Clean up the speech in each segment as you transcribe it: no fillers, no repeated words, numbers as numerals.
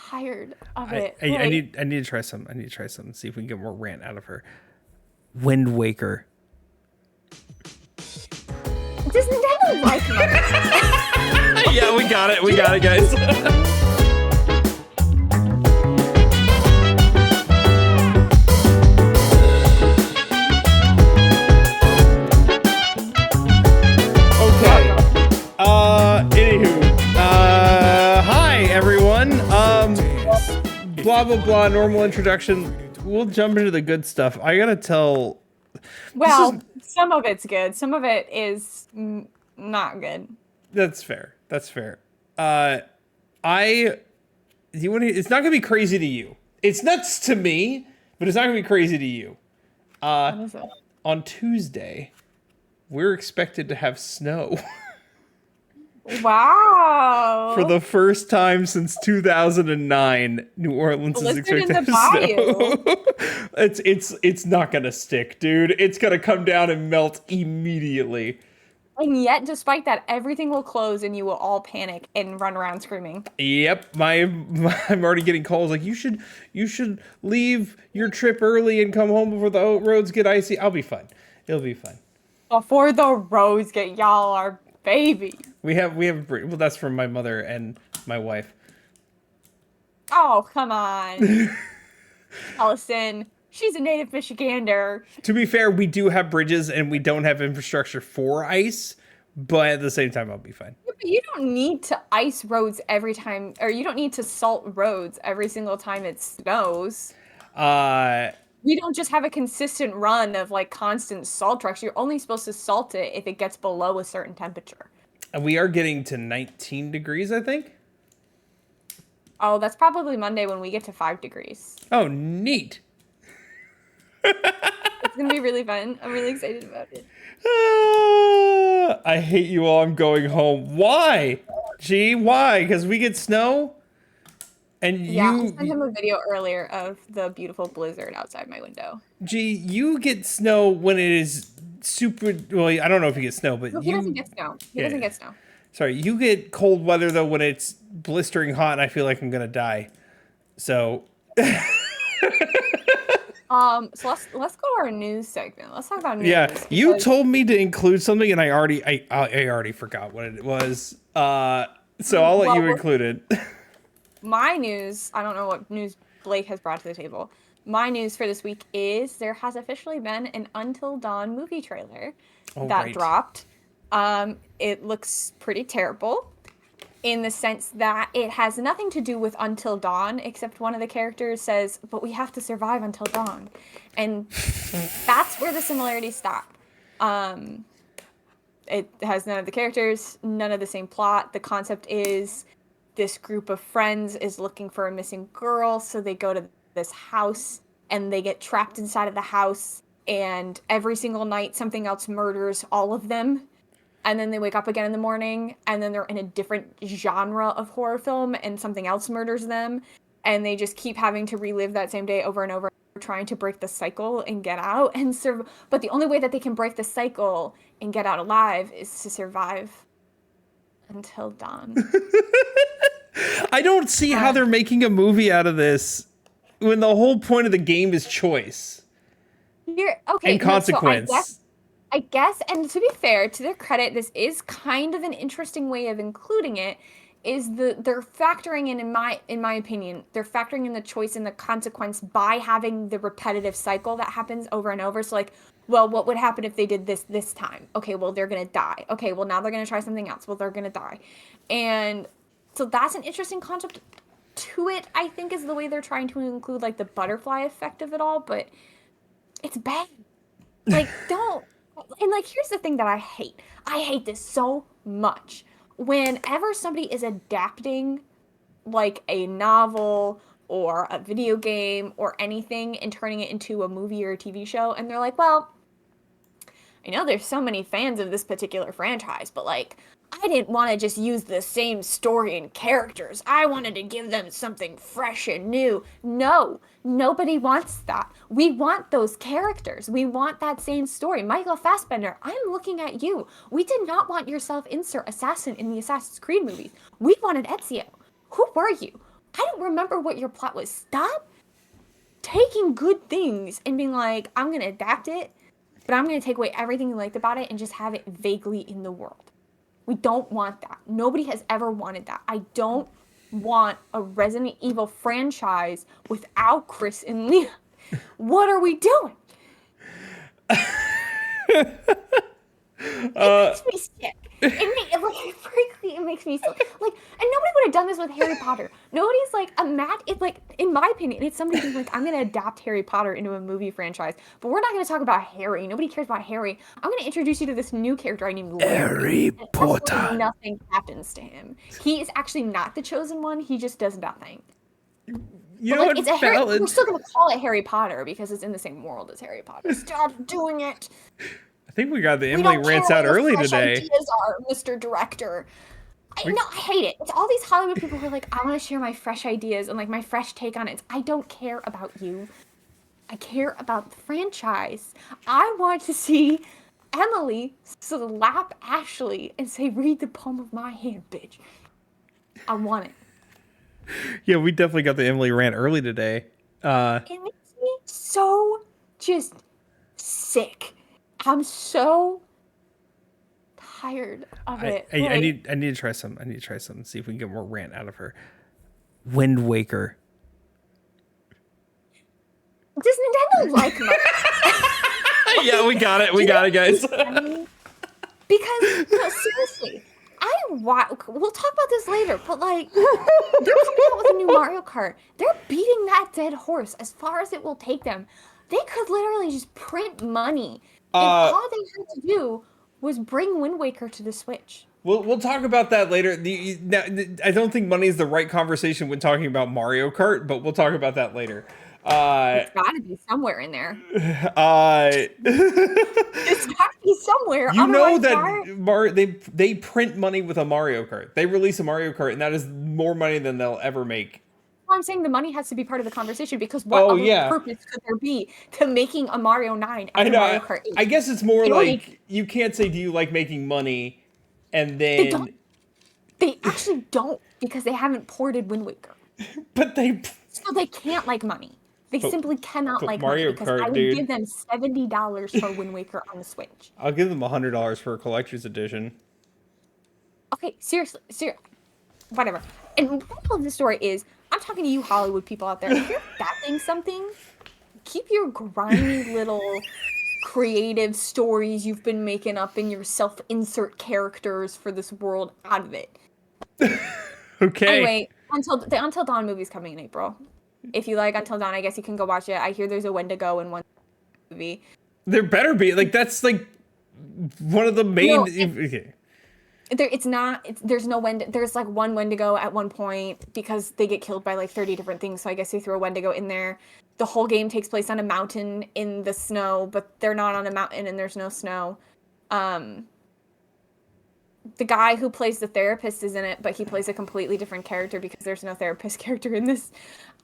tired of I, it. I, I Like, need I need to try some. I need to try some. See if we can get more rant out of her. Wind Waker. does Nintendo like money? Yeah, we got it. We got it, guys. Okay. Anywho. Hi everyone. Blah blah blah. Normal introduction. We'll jump into the good stuff. I gotta tell. Well, some of it's good. Some of it is not good. That's fair. That's fair. I. You want to? It's not gonna be crazy to you. It's nuts to me, but it's not gonna be crazy to you. What is it? On Tuesday, we're expected to have snow. Wow. For the first time since 2009, New Orleans is Blizzard expected in to the have bayou. snow. It's not gonna stick, dude. It's gonna come down and melt immediately. And yet, despite that, everything will close and you will all panic and run around screaming. Yep, I'm already getting calls like you should leave your trip early and come home before the roads get icy. I'll be fine. It'll be fine. Before the roads get y'all our baby. We have well, that's from my mother and my wife. Oh, come on. Allison, she's a native Michigander. To be fair, we do have bridges and we don't have infrastructure for ice, but at the same time, I'll be fine. But you don't need to ice roads every time, or you don't need to salt roads every single time it snows. We don't just have a consistent run of like constant salt trucks. You're only supposed to salt it if it gets below a certain temperature. We are getting to 19 degrees, I think. Oh, that's probably Monday when we get to 5 degrees. Oh, neat. It's gonna be really fun. I'm really excited about it. I hate you all. I'm going home. Why? Gee, why? Because we get snow? And Yeah, I you... sent him a video earlier of the beautiful blizzard outside my window. Gee, you get snow when it is super... Well, I don't know if you get snow, but No, he doesn't get snow. He doesn't get snow. Sorry, you get cold weather, though, when it's blistering hot, and I feel like I'm going to die. So... So let's go to our news segment. Let's talk about news. Yeah, you told me to include something, and I already forgot what it was. So I'll let you include it. My news, I don't know what news Blake has brought to the table. My news for this week is there has officially been an Until Dawn movie trailer that dropped. It looks pretty terrible in the sense that it has nothing to do with Until Dawn, except one of the characters says, but we have to survive until dawn. And that's where the similarities stop. It has none of the characters, none of the same plot. The concept is this group of friends is looking for a missing girl, so they go to this house and they get trapped inside of the house, and every single night something else murders all of them. And then they wake up again in the morning, and then they're in a different genre of horror film, and something else murders them. And they just keep having to relive that same day over and over, trying to break the cycle and get out. But the only way that they can break the cycle and get out alive is to survive until dawn. I don't see how they're making a movie out of this when the whole point of the game is choice. And consequence. So I guess, and to be fair, to their credit, this is kind of an interesting way of including it, is they're factoring in my opinion, they're factoring in the choice and the consequence by having the repetitive cycle that happens over and over. So like, well, what would happen if they did this time? Okay, well, they're going to die. Okay, well, now they're going to try something else. Well, they're going to die. And so that's an interesting concept to it, I think, is the way they're trying to include like the butterfly effect of it all, but it's bad. Like, don't. And, like, here's the thing that I hate. I hate this so much. Whenever somebody is adapting, like, a novel or a video game or anything and turning it into a movie or a TV show, and they're like, well, I know there's so many fans of this particular franchise, but, like, I didn't want to just use the same story and characters. I wanted to give them something fresh and new. No, nobody wants that. We want those characters. We want that same story. Michael Fassbender, I'm looking at you. We did not want your self-insert assassin in the Assassin's Creed movies. We wanted Ezio. Who were you? I don't remember what your plot was. Stop taking good things and being like, I'm going to adapt it, but I'm going to take away everything you liked about it and just have it vaguely in the world. We don't want that. Nobody has ever wanted that. I don't want a Resident Evil franchise without Chris and Leon. What are we doing? It makes me sick. It makes me sick. Like, and nobody would have done this with Harry Potter. Nobody's like it's like, in my opinion, it's somebody being like, I'm gonna adapt Harry Potter into a movie franchise, but we're not gonna talk about Harry. Nobody cares about Harry. I'm gonna introduce you to this new character I named Harry Potter. Nothing happens to him. He is actually not the chosen one. He just does nothing. You know what? We're still gonna call it Harry Potter because it's in the same world as Harry Potter. Stop doing it. I think we got the Emily rants out early today. Ideas are, Mr. Director. I hate it. It's all these Hollywood people who are like, I want to share my fresh ideas and like my fresh take on it. I don't care about you. I care about the franchise. I want to see Emily slap Ashley and say, read the palm of my hand, bitch. I want it. Yeah, we definitely got the Emily rant early today. It makes me so just sick. I'm so tired of it. I need to try some. I need to try some and see if we can get more rant out of her. Wind Waker. Does Nintendo like money? Yeah, we got it. We got it, guys. Because seriously, we'll talk about this later, but like, they're coming out with a new Mario Kart. They're beating that dead horse as far as it will take them. They could literally just print money. And all they had to do was bring Wind Waker to the Switch. We'll talk about that later. I don't think money is the right conversation when talking about Mario Kart, but we'll talk about that later. It's got to be somewhere in there. It's got to be somewhere. You know that they print money with a Mario Kart. They release a Mario Kart, and that is more money than they'll ever make. I'm saying the money has to be part of the conversation because what other purpose could there be to making a Mario 9 and a Mario Kart 8? I guess it's more like you can't say, do you like making money? And then... They actually don't because they haven't ported Wind Waker. So they can't like money. They simply cannot like Mario money because Kart, I would give them $70 for Wind Waker on the Switch. I'll give them $100 for a collector's edition. Okay, seriously. Whatever. And the moral of the story is, I'm talking to you Hollywood people out there. If you're adapting something, keep your grimy little creative stories you've been making up in your self-insert characters for this world out of it. Okay. Anyway, the Until Dawn movie's coming in April. If you like Until Dawn, I guess you can go watch it. I hear there's a Wendigo in one movie. There better be. Like, that's like one of the main... It's not. There's no Wendigo. There's like one Wendigo at one point because they get killed by like 30 different things. So I guess they threw a Wendigo in there. The whole game takes place on a mountain in the snow, but they're not on a mountain and there's no snow. The guy who plays the therapist is in it, but he plays a completely different character because there's no therapist character in this.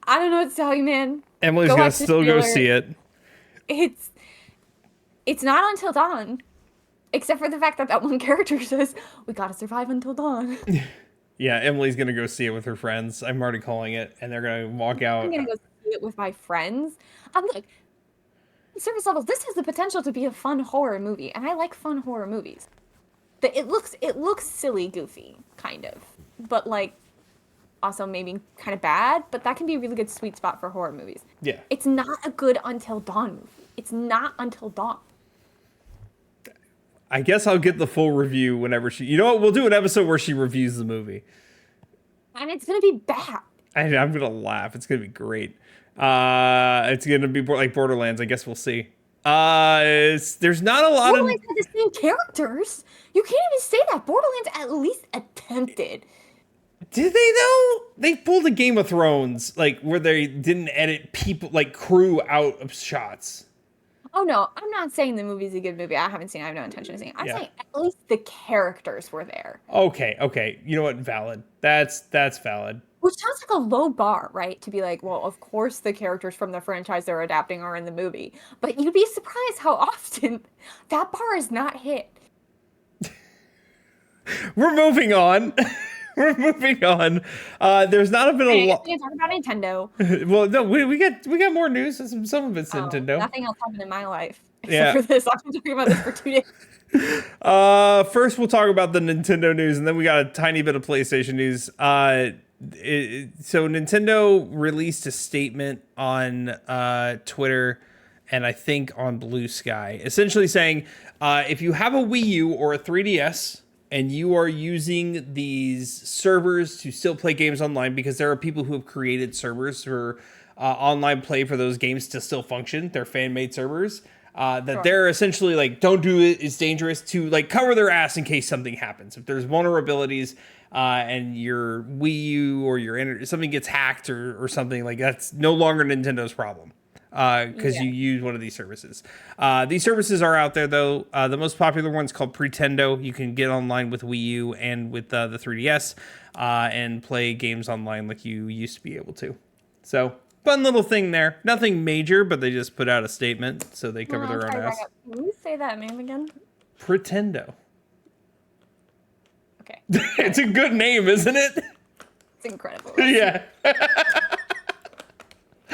I don't know what to tell you, man. Emily's gonna still go see it. It's not Until Dawn. Except for the fact that one character says, we gotta survive until dawn. Yeah, Emily's gonna go see it with her friends. I'm already calling it. And they're gonna walk out. I'm gonna go see it with my friends. I'm like, surface level, this has the potential to be a fun horror movie. And I like fun horror movies. It looks silly, goofy, kind of. But like, also maybe kind of bad. But that can be a really good sweet spot for horror movies. Yeah. It's not a good Until Dawn movie. It's not Until Dawn. I guess I'll get the full review whenever you know what? We'll do an episode where she reviews the movie. And it's going to be bad. I'm going to laugh. It's going to be great. It's going to be like Borderlands. I guess we'll see. There's not a lot Borderlands had the same characters. You can't even say that. Borderlands at least attempted. Did they though? They pulled a Game of Thrones, like where they didn't edit people, like crew out of shots. Oh, no, I'm not saying the movie's a good movie. I haven't seen it. I have no intention of seeing it. I'm saying at least the characters were there. Okay. You know what? Valid. That's valid. Which sounds like a low bar, right? To be like, well, of course the characters from the franchise they're adapting are in the movie. But you'd be surprised how often that bar is not hit. We're moving on. We're moving on. There's not been a lot. We can talk about Nintendo. Well, no, we got more news. Some of it's Nintendo. Nothing else happened in my life except Yeah. for this. I've been talking about this for 2 days. First we'll talk about the Nintendo news, and then we got a tiny bit of PlayStation news. So Nintendo released a statement on Twitter and I think on Blue Sky, essentially saying if you have a Wii U or a 3DS and you are using these servers to still play games online, because there are people who have created servers for online play for those games to still function, they're fan-made servers, they're essentially like, don't do it, it's dangerous, to like cover their ass in case something happens. If there's vulnerabilities and your Wii U or your something gets hacked or something, like that's no longer Nintendo's problem. Because you use one of these services. These services are out there, though. The most popular one's called Pretendo. You can get online with Wii U and with the 3DS and play games online like you used to be able to. So, fun little thing there. Nothing major, but they just put out a statement, so they cover their own ass. Can you say that name again? Pretendo. Okay. It's a good name, isn't it? It's incredible. Yeah.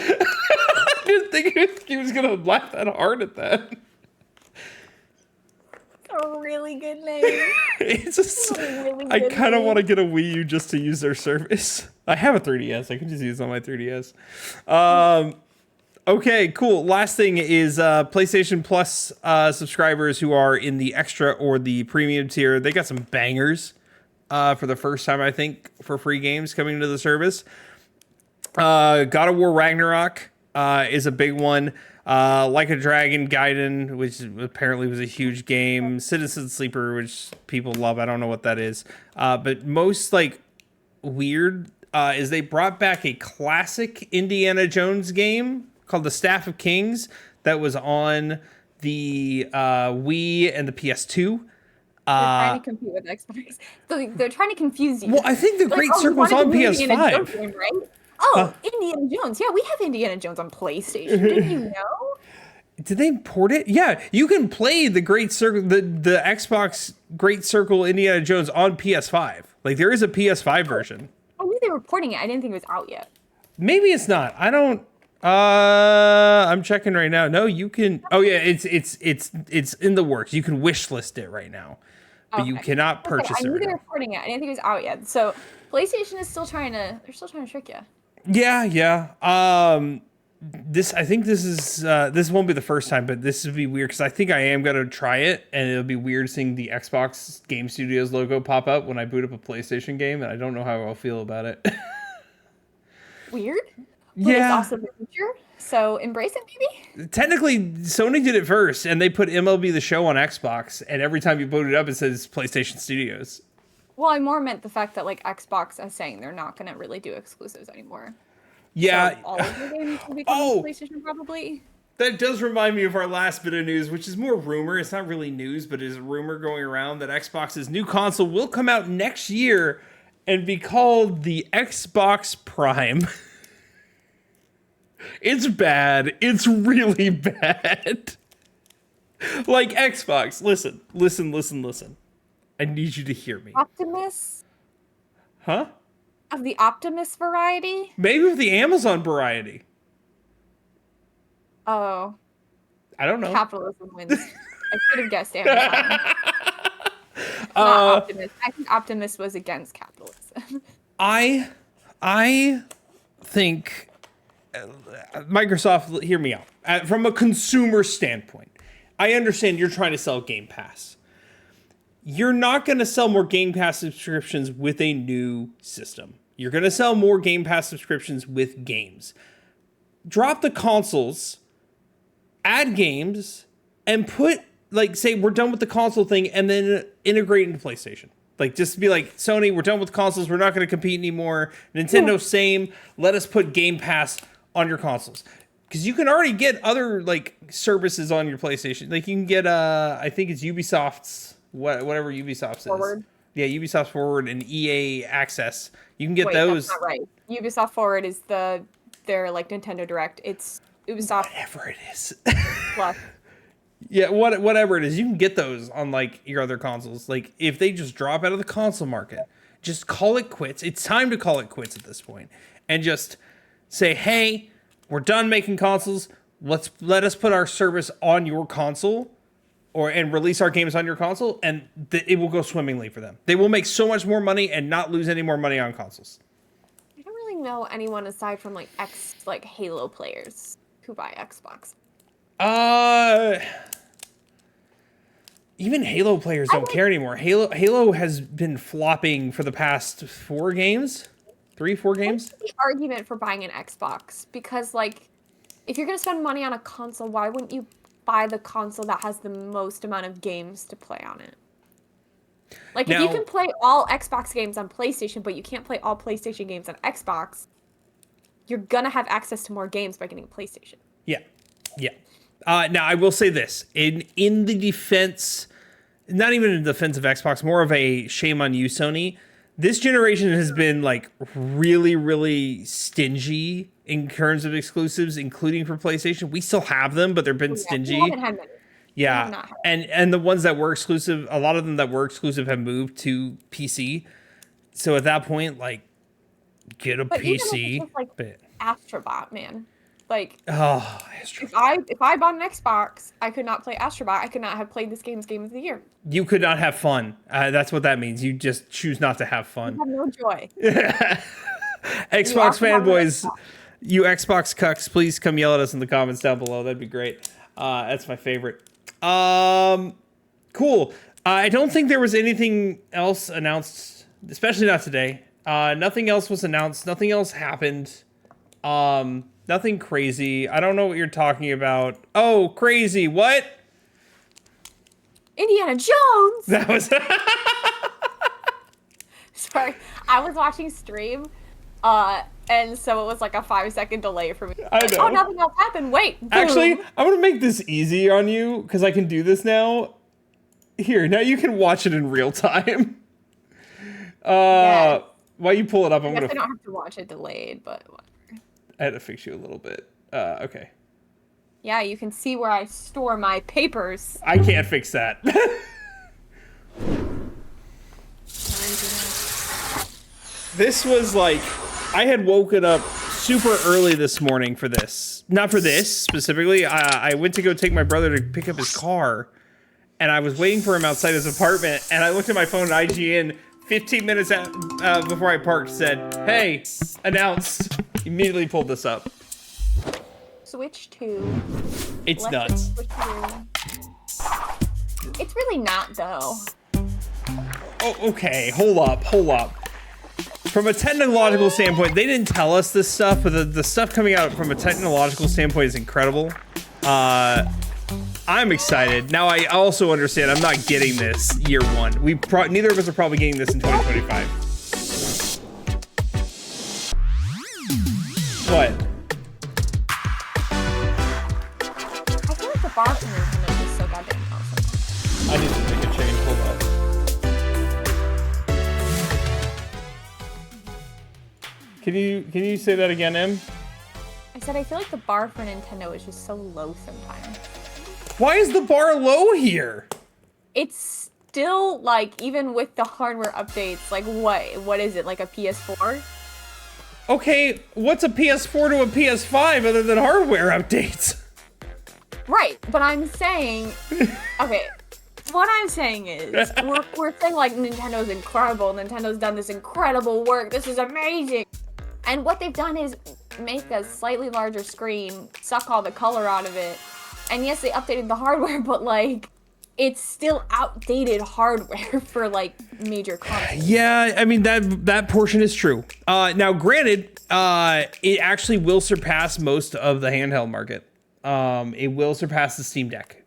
I didn't think he was gonna laugh that hard at that. A really good name. It's just, I kind of want to get a Wii U just to use their service. I have a 3DS. I can just use it on my 3DS. Okay, cool. Last thing is PlayStation Plus subscribers who are in the extra or the premium tier, they got some bangers for the first time, I think, for free games coming to the service. God of War Ragnarok is a big one. Like a Dragon Gaiden, which apparently was a huge game. Citizen Sleeper, which people love. I don't know what that is. But most like weird is they brought back a classic Indiana Jones game called The Staff of Kings that was on the Wii and the PS2. They're trying to compete with Xbox. So they're trying to confuse you. Well, I think the Great Circle's on PS5. Game, right? Oh, Indiana Jones. Yeah, we have Indiana Jones on PlayStation. Didn't you know? Did they port it? Yeah, you can play the Great Circle, the Xbox Great Circle Indiana Jones on PS5. Like there is a PS5 version. I knew they were porting it. I didn't think it was out yet. Maybe it's not. I don't. I'm checking right now. No, you can. Oh yeah, it's in the works. You can wish list it right now, but you cannot purchase it. I knew right they were now. porting it. I didn't think it was out yet. So PlayStation is still trying to. They're still trying to trick you. Yeah. I think this won't be the first time, but this would be weird because I think I am gonna try it, and it'll be weird seeing the Xbox Game Studios logo pop up when I boot up a PlayStation game, and I don't know how I'll feel about it. Weird. But Yeah. it's also the future, so embrace it, maybe. Technically, Sony did it first, and they put MLB The Show on Xbox, and every time you boot it up, it says PlayStation Studios. Well, I more meant the fact that like Xbox is saying they're not going to really do exclusives anymore. Yeah. So all of their games will be coming to PlayStation probably. That does remind me of our last bit of news, which is more rumor. It's not really news, but is a rumor going around that Xbox's new console will come out next year and be called the Xbox Prime. It's bad. It's really bad. Like Xbox, listen. I need you to hear me. Optimus? Huh? Of the Optimus variety? Maybe with the Amazon variety. Oh. I don't know. Capitalism wins. I could have guessed Amazon. Not Optimus. I think Optimus was against capitalism. I think Microsoft, hear me out. From a consumer standpoint, I understand you're trying to sell Game Pass. You're not going to sell more Game Pass subscriptions with a new system. You're going to sell more Game Pass subscriptions with games. Drop the consoles, add games, and put, like, say, we're done with the console thing, and then integrate into PlayStation. Like, just be like, Sony, we're done with consoles. We're not going to compete anymore. Nintendo, same. Let us put Game Pass on your consoles. Because you can already get other, like, services on your PlayStation. Like, you can get, I think it's Ubisoft's, whatever Ubisoft Forward. is. Yeah, Ubisoft Forward and EA Access. You can get those. That's not right. Ubisoft Forward is their, like, Nintendo Direct. It's Ubisoft Whatever it is. Plus. Yeah, whatever it is, you can get those on like your other consoles. Like if they just drop out of the console market Just call it quits. It's time to call it quits at this point, and just say, hey, we're done making consoles. Let us put our service on your console, and release our games on your console, and it will go swimmingly for them. They will make so much more money and not lose any more money on consoles. I don't really know anyone aside from like Halo players who buy Xbox. Even Halo players don't care anymore. Halo has been flopping for the past 4 games. 3-4 games. What's the argument for buying an Xbox? Because like, if you're gonna spend money on a console, why wouldn't you buy the console that has the most amount of games to play on it? Like, if you can play all Xbox games on PlayStation, but you can't play all PlayStation games on Xbox, you're gonna have access to more games by getting a PlayStation. Yeah. Now I will say this in the defense, not even in defense of Xbox, more of a shame on you, Sony. This generation has been like really, really stingy in terms of exclusives, including for PlayStation. We still have them, but they've been stingy. We haven't had many. Yeah, and the ones that were exclusive, a lot of them that were exclusive have moved to PC. So at that point, like, get a PC. Even like Astrobot, man. Like, Astrobot. If I bought an Xbox, I could not play Astrobot. I could not have played this game's Game of the Year. You could not have fun. That's what that means. You just choose not to have fun. You have no joy. Xbox fanboys, you Xbox cucks, please come yell at us in the comments down below. That'd be great. That's my favorite. Cool. I don't think there was anything else announced, especially not today. Nothing else was announced. Nothing else happened. Nothing crazy. I don't know what you're talking about. Oh, crazy. What? Indiana Jones. That was... Sorry. I was watching stream, and so it was like a 5-second delay for me. I know. Oh, nothing else happened. Wait. Boom. Actually, I'm going to make this easy on you, because I can do this now. Here, now you can watch it in real time. Yes. While you pull it up, I'm going to... I don't have to watch it delayed, but whatever. I had to fix you a little bit. Okay. Yeah, you can see where I store my papers. I can't fix that. This was like, I had woken up super early this morning for this. Not for this specifically. I went to go take my brother to pick up his car, and I was waiting for him outside his apartment, and I looked at my phone at IGN 15 minutes before I parked, said, hey, announced. Immediately pulled this up. Switcheroo. It's nuts. It's really not, though. Oh, okay. Hold up. From a technological standpoint, they didn't tell us this stuff, but the stuff coming out from a technological standpoint is incredible. I'm excited. Now, I also understand I'm not getting this year one. Neither of us are probably getting this in 2025. What? I feel like the bar from Nintendo is so goddamn awesome. I need to make a change. Hold up. Can you say that again, Em? I said I feel like the bar for Nintendo is just so low sometimes. Why is the bar low here? It's still like, even with the hardware updates, like what is it, like a PS4? Okay, what's a PS4 to a PS5 other than hardware updates? Right, but I'm saying, okay, what I'm saying is, we're saying like Nintendo's incredible, Nintendo's done this incredible work, this is amazing. And what they've done is make a slightly larger screen, suck all the color out of it. And yes, they updated the hardware, but like, it's still outdated hardware for like major consoles. Yeah, I mean that portion is true. Now, granted, it actually will surpass most of the handheld market. It will surpass the Steam Deck.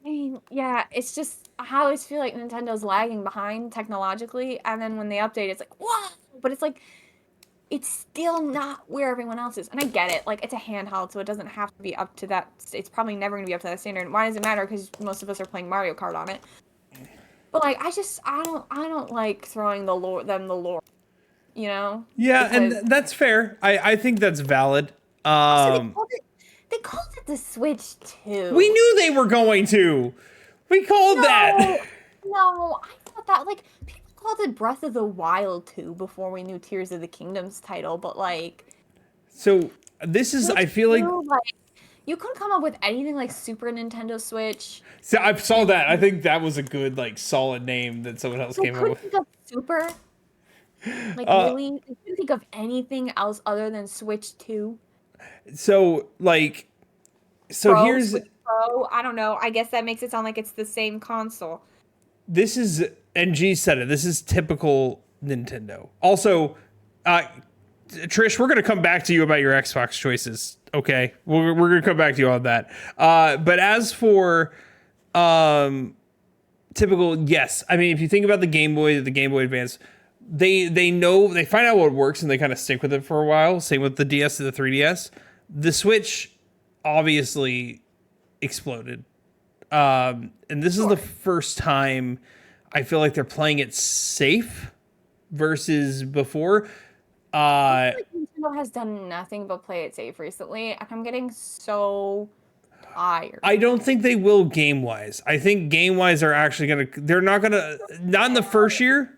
I mean, yeah, it's just I always feel like Nintendo's lagging behind technologically, and then when they update, it's like whoa, but it's like it's still not where everyone else is. And I get it, like it's a handheld, so it doesn't have to be up to that. It's probably never gonna be up to that standard. Why does it matter? Because most of us are playing Mario Kart on it. But like, I don't like throwing the lore, you know? Yeah, and that's fair. I think that's valid. So they called it the Switch 2. We knew they were going to. We called that. No, I thought that like people called it Breath of the Wild 2 before we knew Tears of the Kingdom's title, but like, So this is, I feel like, you couldn't come up with anything like Super Nintendo Switch. so I saw that. I think that was a good, like, solid name that someone else came up with. Think of Super. Like, really? I couldn't think of anything else other than Switch 2. So, like, so Pro, here's, Switch Pro. I don't know. I guess that makes it sound like it's the same console. this is, and G said it, this is typical Nintendo. Also, Trish, we're going to come back to you about your Xbox choices. Okay. We're going to come back to you on that. But as for, typical, yes. I mean, if you think about the Game Boy Advance, they know, they find out what works and they kind of stick with it for a while. Same with the DS and the 3DS. The Switch obviously exploded. And this is the first time I feel like they're playing it safe versus before. I feel like Nintendo has done nothing but play it safe recently, and I'm getting so tired. I don't think they will game-wise. I think game-wise are actually they're not not in the first year.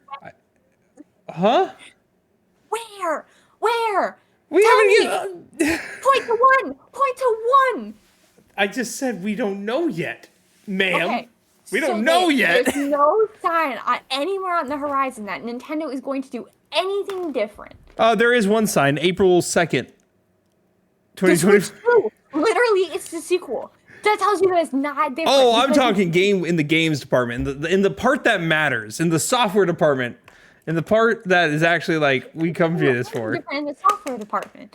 Huh? Where? We haven't Point to one. I just said we don't know yet, ma'am. Okay. We don't know yet. There's no sign anywhere on the horizon that Nintendo is going to do anything different. There is one sign, April 2nd, 2020. Literally, it's the sequel. That tells you that it's not different. Oh, I'm talking game in the games department, in the part that matters, in the software department, in the part that is actually like we come to this for. In the software department,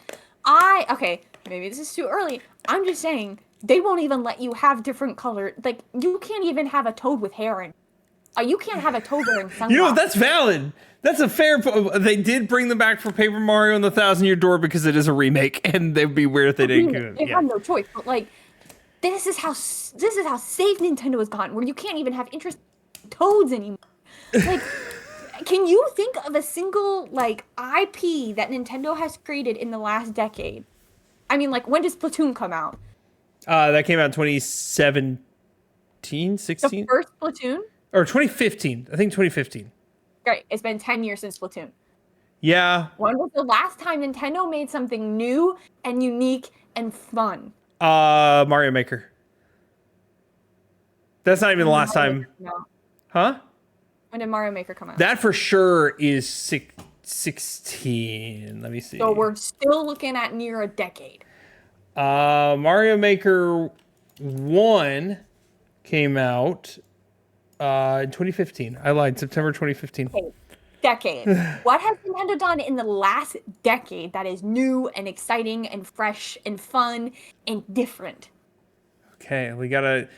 okay, maybe this is too early. I'm just saying they won't even let you have different color. Like you can't even have a Toad with hair in. You can't have a Toad wearing sunglasses. You know, that's valid. That's a fair. They did bring them back for Paper Mario and the Thousand Year Door because it is a remake, and they'd be weird if they didn't. They have no choice. But like, this is how safe Nintendo has gotten, where you can't even have interest in Toads anymore. Like, can you think of a single like IP that Nintendo has created in the last decade? I mean, like, when did Splatoon come out? That came out in 2017, 16? The first Splatoon? Or 2015. I think 2015. Great. It's been 10 years since Splatoon. Yeah. When was the last time Nintendo made something new and unique and fun? Mario Maker. That's not even the last time. Huh? When did Mario Maker come out? That for sure is 16. Let me see. So we're still looking at near a decade. Mario Maker 1 came out in 2015. I lied. September 2015. Okay. Decade. What has Nintendo done in the last decade that is new and exciting and fresh and fun and different? Okay, we gotta.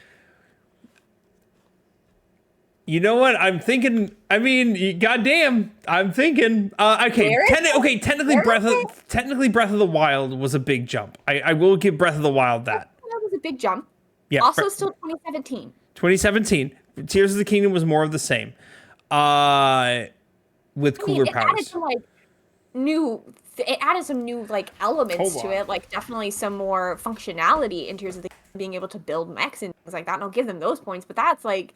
You know what? I'm thinking. I mean, goddamn, I'm thinking. Okay, technically, Breath of the Wild was a big jump. I will give Breath of the Wild that. That was a big jump. Yeah. Also, still 2017. 2017. Tears of the Kingdom was more of the same. With cooler powers. It added some new like elements to it, like definitely some more functionality in Tears of the Kingdom, being able to build mechs and things like that. And I'll give them those points, but that's like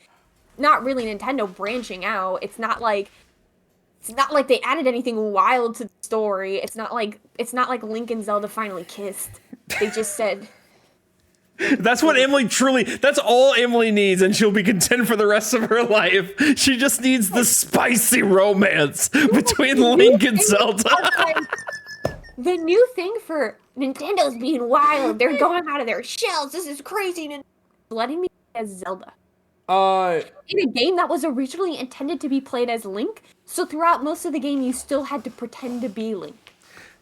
not really Nintendo branching out. It's not like they added anything wild to the story. It's not like Link and Zelda finally kissed. They just said. That's what that's all Emily needs, and she'll be content for the rest of her life. She just needs the spicy romance between Link and Zelda. The new thing for Nintendo's being wild. They're going out of their shells. This is crazy. And letting me play as Zelda. In a game that was originally intended to be played as Link, so throughout most of the game, you still had to pretend to be Link.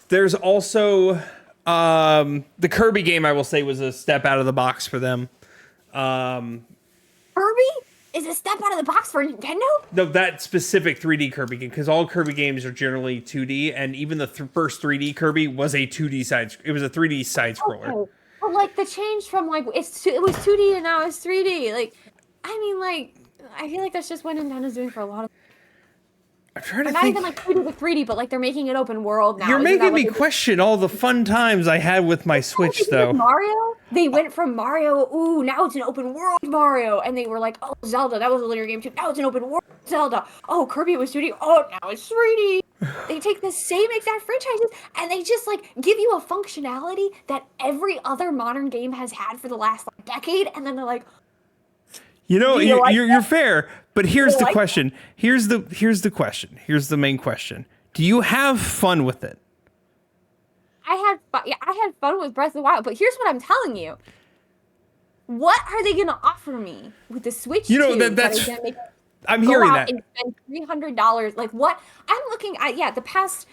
There's also... the Kirby game, I will say, was a step out of the box for them. Kirby is a step out of the box for Nintendo? No, that specific 3D Kirby game, because all Kirby games are generally 2D, and even the first 3D Kirby was a 2D side. It was a 3D side scroller. Okay. But like the change from like it was 2D and now it's 3D. Like, I mean, like I feel like that's just what Nintendo's doing for a lot of. I'm trying to not think. even like 2D to 3D, but like they're making it open world now. You're making me question all the fun times I had with my Switch, though. Mario? They went from Mario, ooh, now it's an open world Mario, and they were like, oh, Zelda, that was a linear game too. Now it's an open world Zelda. Oh, Kirby was 2D. Oh, now it's 3D. They take the same exact franchises and they just like give you a functionality that every other modern game has had for the last like, decade, and then they're like, You're fair, but here's the like question. Here's the question. Here's the main question. Do you have fun with it? I had fun. Yeah, I had fun with Breath of the Wild, but here's what I'm telling you. What are they gonna offer me with the Switch 2 that's gonna make I'm go hearing out that. and spend $300? Like what? I'm looking at the past.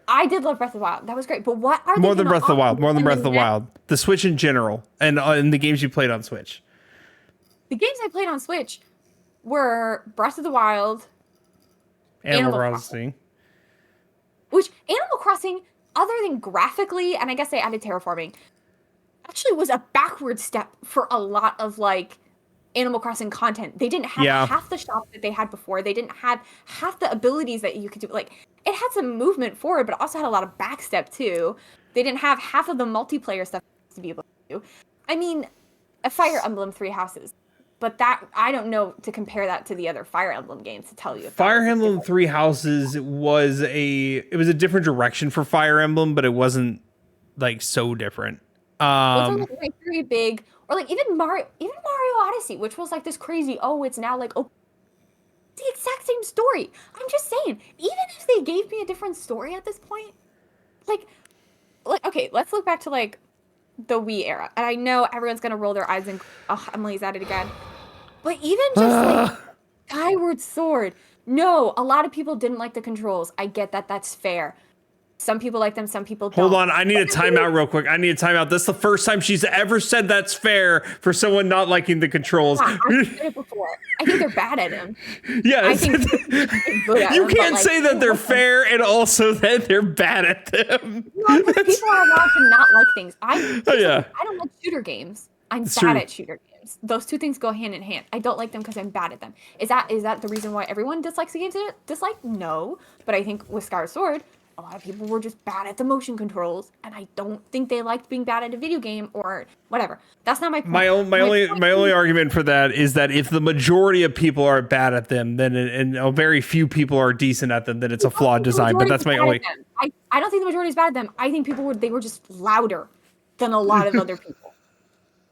I did love Breath of the Wild. That was great. But what are More they than gonna Breath of the offer Wild. me More than in Breath of the next- Wild. The Switch in general, and the games you played on Switch. The games I played on Switch were Breath of the Wild, Animal Animal Crossing. which Animal Crossing, other than graphically, and I guess they added terraforming, actually was a backward step for a lot of like Animal Crossing content. They didn't have half the shop that they had before. They didn't have half the abilities that you could do. Like it had some movement forward, but also had a lot of backstep too. They didn't have half of the multiplayer stuff to be able to do. I mean, a Fire Emblem Three Houses, but that I don't know to compare that to the other Fire Emblem games to tell you. Fire Emblem Three Houses was a different direction for Fire Emblem, but it wasn't like so different. Those are like very big, or like even Mario Odyssey, which was like this crazy. Oh, it's now like the exact same story. I'm just saying, even if they gave me a different story at this point, like okay, let's look back to like the Wii era, and I know everyone's gonna roll their eyes and Emily's at it again, but even just like Skyward Sword, no, a lot of people didn't like the controls. I get that. That's fair. Some people like them, some people don't. Hold on, I need a timeout real quick. I need a timeout. That's the first time she's ever said that's fair for someone not liking the controls. Yeah, I've said it before. I think they're bad at them. Yeah, I think good at you them, can't like, say that they're fair and also that they're bad at them. No, people are allowed to not like things. Yeah. I don't like shooter games. I'm It's bad true. at shooter games. Those two things go hand in hand. I don't like them because I'm bad at them. Is that the reason why everyone dislikes the games they dislike? No. But I think with Skyward Sword, a lot of people were just bad at the motion controls, and I don't think they liked being bad at a video game or whatever. That's not my point. My only argument for that is that if the majority of people are bad at them, then and a very few people are decent at them, then it's a flawed design. But that's my only. I don't think the majority is bad at them. I think they were just louder than a lot of other people.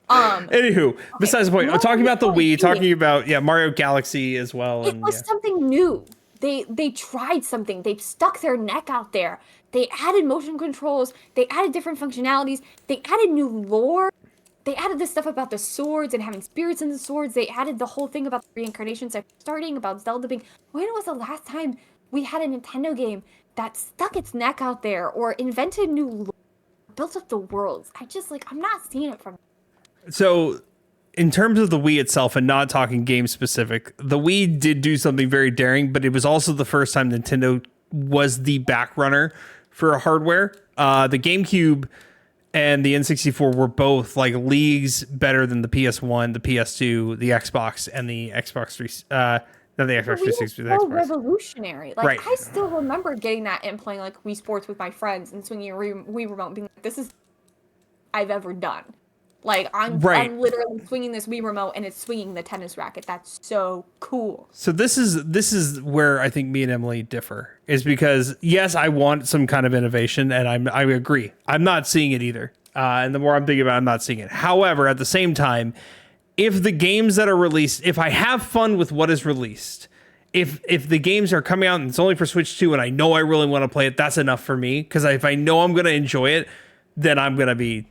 Anywho, besides the point, I'm talking about the Wii, talking about Mario Galaxy as well. It was something new. They tried something. They stuck their neck out there. They added motion controls. They added different functionalities. They added new lore. They added this stuff about the swords and having spirits in the swords. They added the whole thing about the reincarnation stuff starting, about Zelda being. When was the last time we had a Nintendo game that stuck its neck out there or invented new lore, built up the worlds? I'm not seeing it from. So, in terms of the Wii itself and not talking game specific, the Wii did do something very daring, but it was also the first time Nintendo was the back runner for hardware. The GameCube and the N64 were both like leagues better than the PS1, the PS2, the Xbox, and the Xbox 3. No, the Xbox 360. So revolutionary. Like Right. I still remember getting that and playing like Wii Sports with my friends and swinging a Wii remote, and being like, "This is I've ever done." Like I'm literally swinging this Wii remote and it's swinging the tennis racket. That's so cool. So this is where I think me and Emily differ, is because yes, I want some kind of innovation, and I agree. I'm not seeing it either. And the more I'm thinking about it, I'm not seeing it. However, at the same time, if the games that are released, if I have fun with what is released, if the games are coming out and it's only for Switch 2 and I know I really want to play it, that's enough for me. Because if I know I'm going to enjoy it, then I'm going to be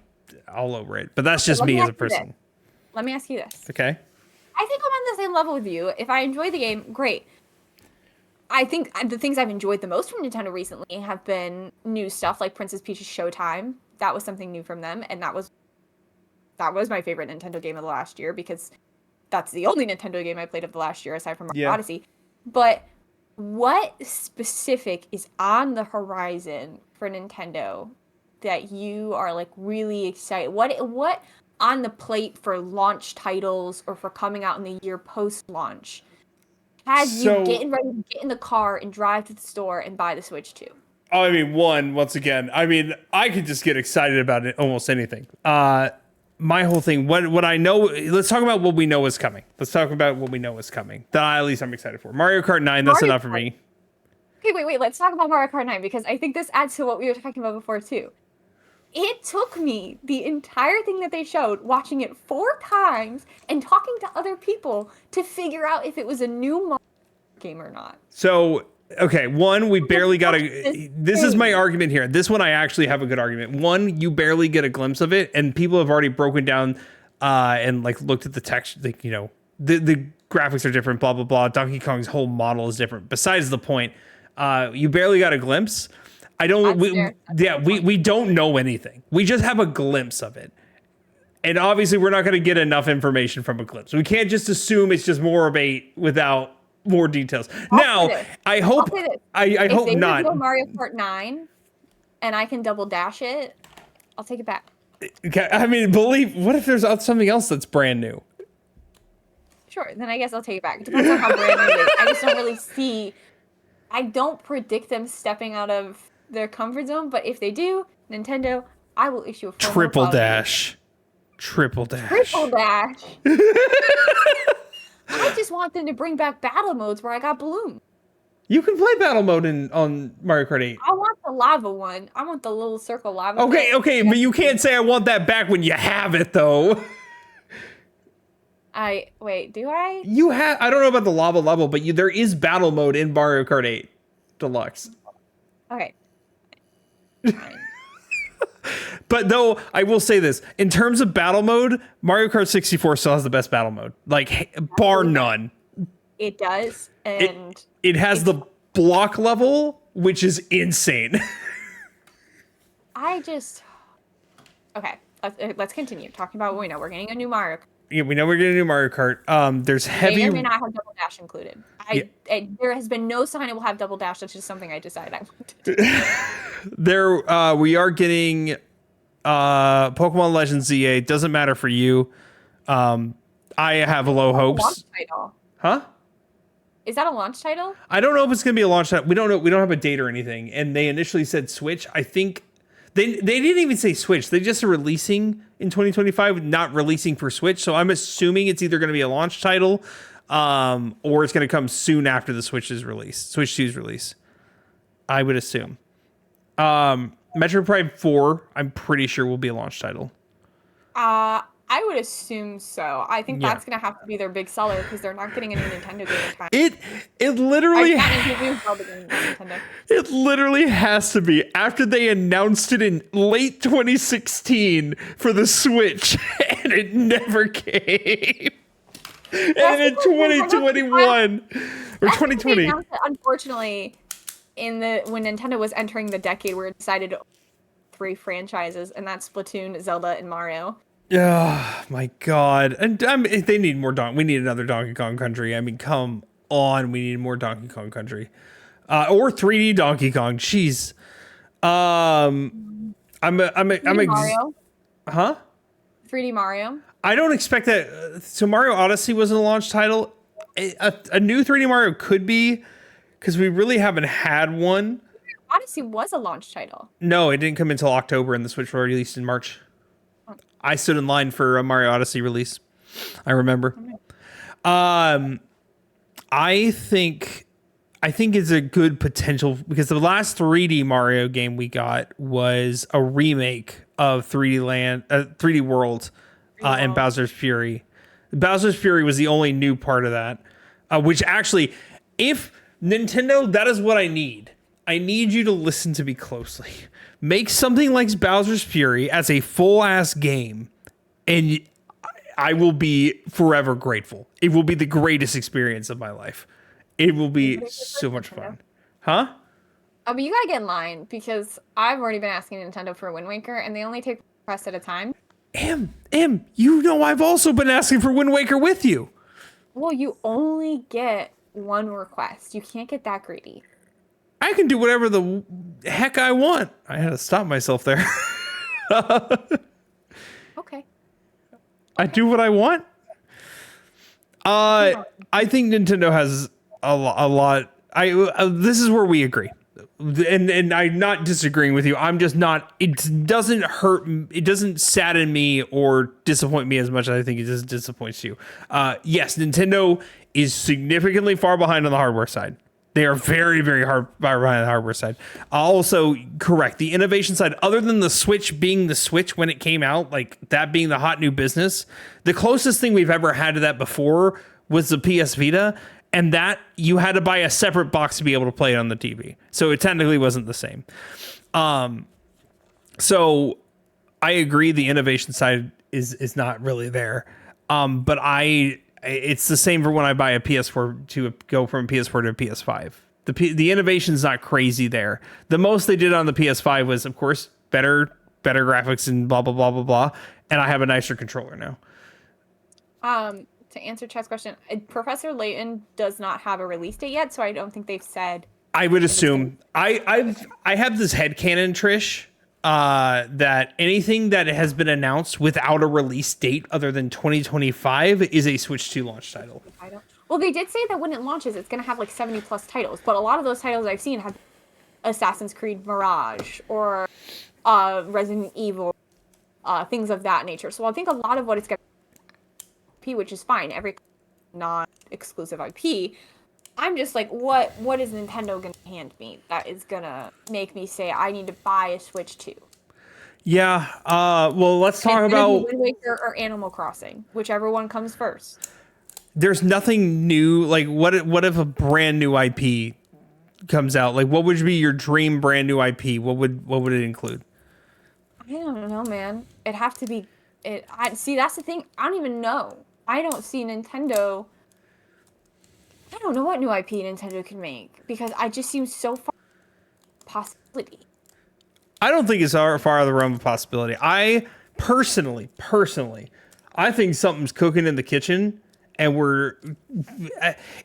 all over it. But that's just me as a person. Let me ask you this. Okay. I think I'm on the same level with you. If I enjoy the game, great. I think the things I've enjoyed the most from Nintendo recently have been new stuff like Princess Peach's Showtime. That was something new from them, and that was my favorite Nintendo game of the last year because that's the only Nintendo game I played of the last year aside from Mario Odyssey. But what specific is on the horizon for Nintendo that you are like really excited? What on the plate for launch titles or for coming out in the year post-launch has you getting ready to get in the car and drive to the store and buy the Switch 2? Oh, I mean, once again, I could just get excited about it, almost anything. my whole thing, what I know, let's talk about what we know is coming. Let's talk about what we know is coming. That at least I'm excited for. Mario Kart 9, that's enough for me. Okay, wait. Let's talk about Mario Kart 9 because I think this adds to what we were talking about before too. It took me the entire thing that they showed, watching it 4 times and talking to other people to figure out if it was a new Mario game or not. So, okay, one, we barely got a... This is my argument here. This one I actually have a good argument. One, you barely get a glimpse of it, and people have already broken down and like looked at the text, like, you know, the graphics are different, blah, blah, blah. Donkey Kong's whole model is different. Besides the point, you barely got a glimpse. I don't. We don't know anything. We just have a glimpse of it, and obviously we're not going to get enough information from a glimpse. We can't just assume it's just more of a without more details. I hope not. If Mario Kart 9, and I can double dash it, I'll take it back. I mean, what if there's something else that's brand new? Sure, then I guess I'll take it back. It depends on how brand new it is. I just don't really see. I don't predict them stepping out of their comfort zone, but if they do, Nintendo, I will issue a triple dash. Triple dash. I just want them to bring back battle modes where I got balloons. You can play battle mode on Mario Kart 8. I want the lava one. I want the little circle lava. Okay, but you can't say I want that back when you have it though. Wait, do I? You have. I don't know about the lava level, but there is battle mode in Mario Kart 8 Deluxe. Okay. But though I will say this, in terms of battle mode, Mario Kart 64 still has the best battle mode, like bar none. It does, and it has the block level, which is insane. Okay, let's continue talking about what we know. We're getting a new Mario Kart. Yeah, we know we're getting a new Mario Kart. There's heavy. May or may not have double dash included. There has been no sign it will have double dash. That's just something I decided I wanted. We are getting Pokemon Legends ZA. Doesn't matter for you. I have low hopes. Launch title. Huh? Is that a launch title? I don't know if it's gonna be a launch title. We don't know. We don't have a date or anything. And they initially said Switch. I think they didn't even say Switch. They just are releasing in 2025, not releasing for Switch. So I'm assuming it's either going to be a launch title, or it's going to come soon after the Switch's release, Switch 2's release. I would assume. Metroid Prime 4, I'm pretty sure will be a launch title. I would assume so. I think that's going to have to be their big seller because they're not getting a new Nintendo game in time. It literally has to be after they announced it in late 2016 for the Switch, and it never came. And in 2021 or 2020, unfortunately, when Nintendo was entering the decade where it decided 3 franchises, and that's Splatoon, Zelda, and Mario. Oh my God! And they need more We need another Donkey Kong Country. I mean, come on, we need more Donkey Kong Country, or 3D Donkey Kong. Jeez. Mario. Huh? 3D Mario. I don't expect that. So Mario Odyssey wasn't a launch title. A new 3D Mario could be, because we really haven't had one. Odyssey was a launch title. No, it didn't come until October, and the Switch was released in March. I stood in line for a Mario Odyssey release. I remember. I think it's a good potential because the last 3D Mario game we got was a remake of 3D World, and Bowser's Fury. Bowser's Fury was the only new part of that, which actually, if Nintendo, that is what I need. I need you to listen to me closely. Make something like Bowser's Fury as a full-ass game, and I will be forever grateful. It will be the greatest experience of my life. It will be so much fun. Huh? Oh, but you gotta get in line, because I've already been asking Nintendo for a Wind Waker, and they only take requests at a time. Em, you know I've also been asking for Wind Waker with you. Well, you only get one request. You can't get that greedy. I can do whatever the heck I want. I had to stop myself there. Okay. I do what I want. I think Nintendo has a lot. This is where we agree. and I'm not disagreeing with you. I'm just not. It doesn't hurt. It doesn't sadden me or disappoint me as much as I think it just disappoints you. Yes, Nintendo is significantly far behind on the hardware side. They are very, very hard behind on the hardware side. Also, correct. The innovation side, other than the Switch being the Switch when it came out, like that being the hot new business, the closest thing we've ever had to that before was the PS Vita, and that you had to buy a separate box to be able to play it on the TV. So it technically wasn't the same. So I agree the innovation side is not really there. But it's the same for when I buy a PS4 to go from PS4 to a PS5. The innovation's not crazy there. The most they did on the PS5 was, of course, better graphics and blah blah blah blah blah. And I have a nicer controller now. To answer Chad's question, Professor Layton does not have a release date yet, so I don't think they've said. I would assume I have this headcanon, Trish, that anything that has been announced without a release date other than 2025 is a Switch 2 launch title. Well, they did say that when it launches, it's going to have like 70 plus titles, but a lot of those titles I've seen have Assassin's Creed Mirage or Resident Evil, things of that nature. So I think a lot of what it's going to be, which is fine, every non-exclusive IP. I'm just like, what is Nintendo going to hand me that is going to make me say I need to buy a Switch 2? Yeah, well, let's talk about Wind Waker or Animal Crossing, whichever one comes first. There's nothing new. Like, what if a brand new IP comes out? Like, what would be your dream brand new IP? What would it include? I don't know, man. It'd have to be see, that's the thing. I don't even know. I don't see Nintendo. I don't know what new IP Nintendo can make because I just seem so far possibility. I don't think it's far out of the realm of possibility. I personally, I think something's cooking in the kitchen, and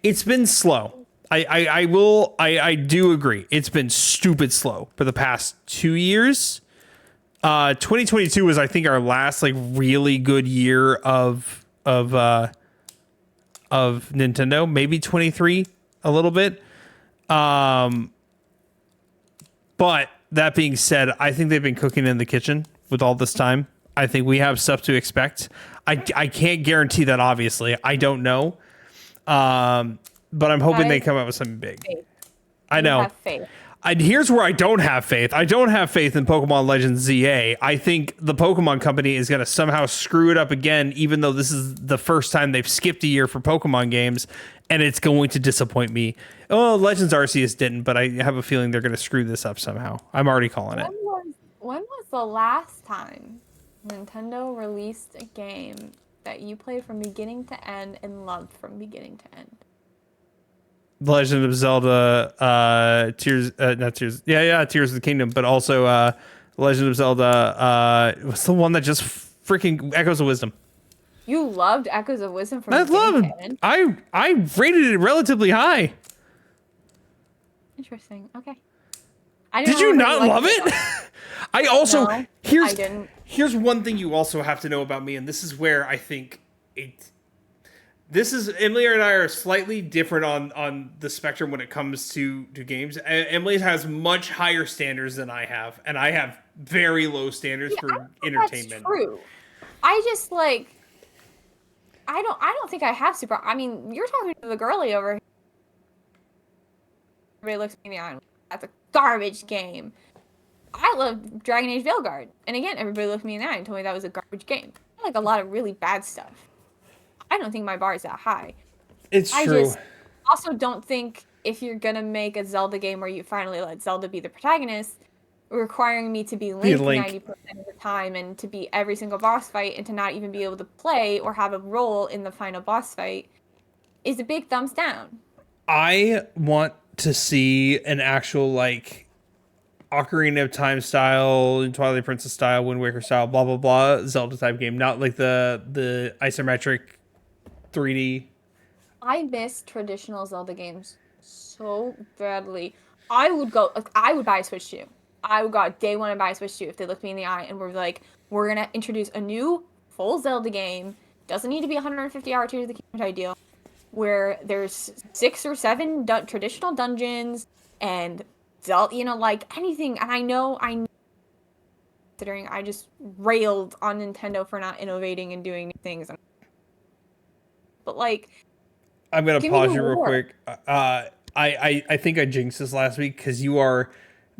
it's been slow. I do agree. It's been stupid slow for the past 2 years. 2022 was, I think, our last like really good year of Nintendo. Maybe 23 a little bit. But that being said, I think they've been cooking in the kitchen with all this time. I think we have stuff to expect. I can't guarantee that, obviously. I don't know. But I'm hoping they come up with something big. Faith. I know. Have faith. Here's where I don't have faith. I don't have faith in Pokemon Legends ZA. I think the Pokemon Company is going to somehow screw it up again, even though this is the first time they've skipped a year for Pokemon games, and it's going to disappoint me. Oh, Legends Arceus didn't, but I have a feeling they're going to screw this up somehow. I'm already calling it. When was the last time Nintendo released a game that you played from beginning to end and loved from beginning to end? Legend of Zelda, Tears of the Kingdom, but also Legend of Zelda, what's the one that just freaking Echoes of Wisdom? You loved Echoes of Wisdom from beginning to end? I rated it relatively high. Interesting. Okay. Did you not love it? I also No, here's I didn't. Here's one thing you also have to know about me, and this is where I think Emily and I are slightly different on the spectrum when it comes to games. Emily has much higher standards than I have, and I have very low standards for entertainment. That's true. I just like I don't think I have super. I mean, you're talking to the girly over here. Everybody looks at me in the eye. That's a garbage game. I love Dragon Age Veilguard, and again, everybody looked me in the eye and told me that was a garbage game. I like a lot of really bad stuff. I don't think my bar is that high. It's true. I just also don't think if you're gonna make a Zelda game where you finally let Zelda be the protagonist, requiring me to be Link 90% of the time and to be every single boss fight and to not even be able to play or have a role in the final boss fight is a big thumbs down. I want to see an actual like Ocarina of Time style and Twilight Princess style, Wind Waker style, blah blah blah Zelda type game, not like the isometric 3D. I miss traditional Zelda games so badly. I would buy a Switch 2. I would go day one and buy a Switch 2 if they looked me in the eye and were like, we're gonna introduce a new full Zelda game. Doesn't need to be 150-hour Tears of the Kingdom ideal, where there's 6 or 7 traditional dungeons and you know, like anything. And considering I just railed on Nintendo for not innovating and doing new things. But like, I'm gonna give me pause new you real lore. quick. I think I jinxed this last week because you are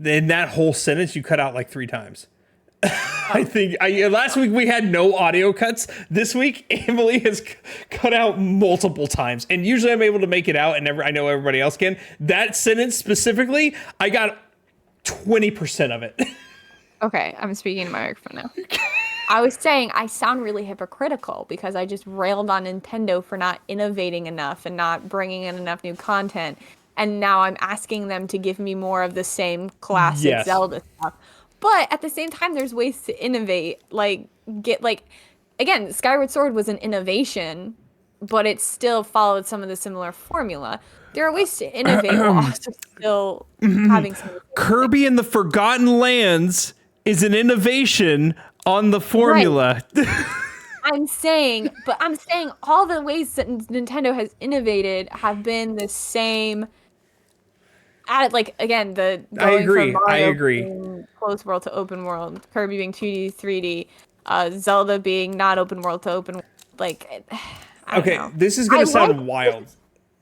in that whole sentence you cut out like 3 times. I Oh, think last week we had no audio cuts. This week Emily has cut out multiple times, and usually I'm able to make it out, and I know everybody else can. That sentence specifically, I got 20% of it. okay. I'm speaking to my microphone now. I was saying I sound really hypocritical because I just railed on Nintendo for not innovating enough and not bringing in enough new content. And now I'm asking them to give me more of the same classic Yes. Zelda stuff. But at the same time, there's ways to innovate. Like, again, Skyward Sword was an innovation, but it still followed some of the similar formula. There are ways to innovate while also still having some of the same things. Kirby and the Forgotten Lands is an innovation on the Right. formula. I'm saying all the ways that Nintendo has innovated have been the same. At like again, the I going from agree. I Mario agree. being closed world to open world, Kirby being 2D, 3D, Zelda being not open world to open world. Like, I don't Okay, know. this is I gonna like. sound wild.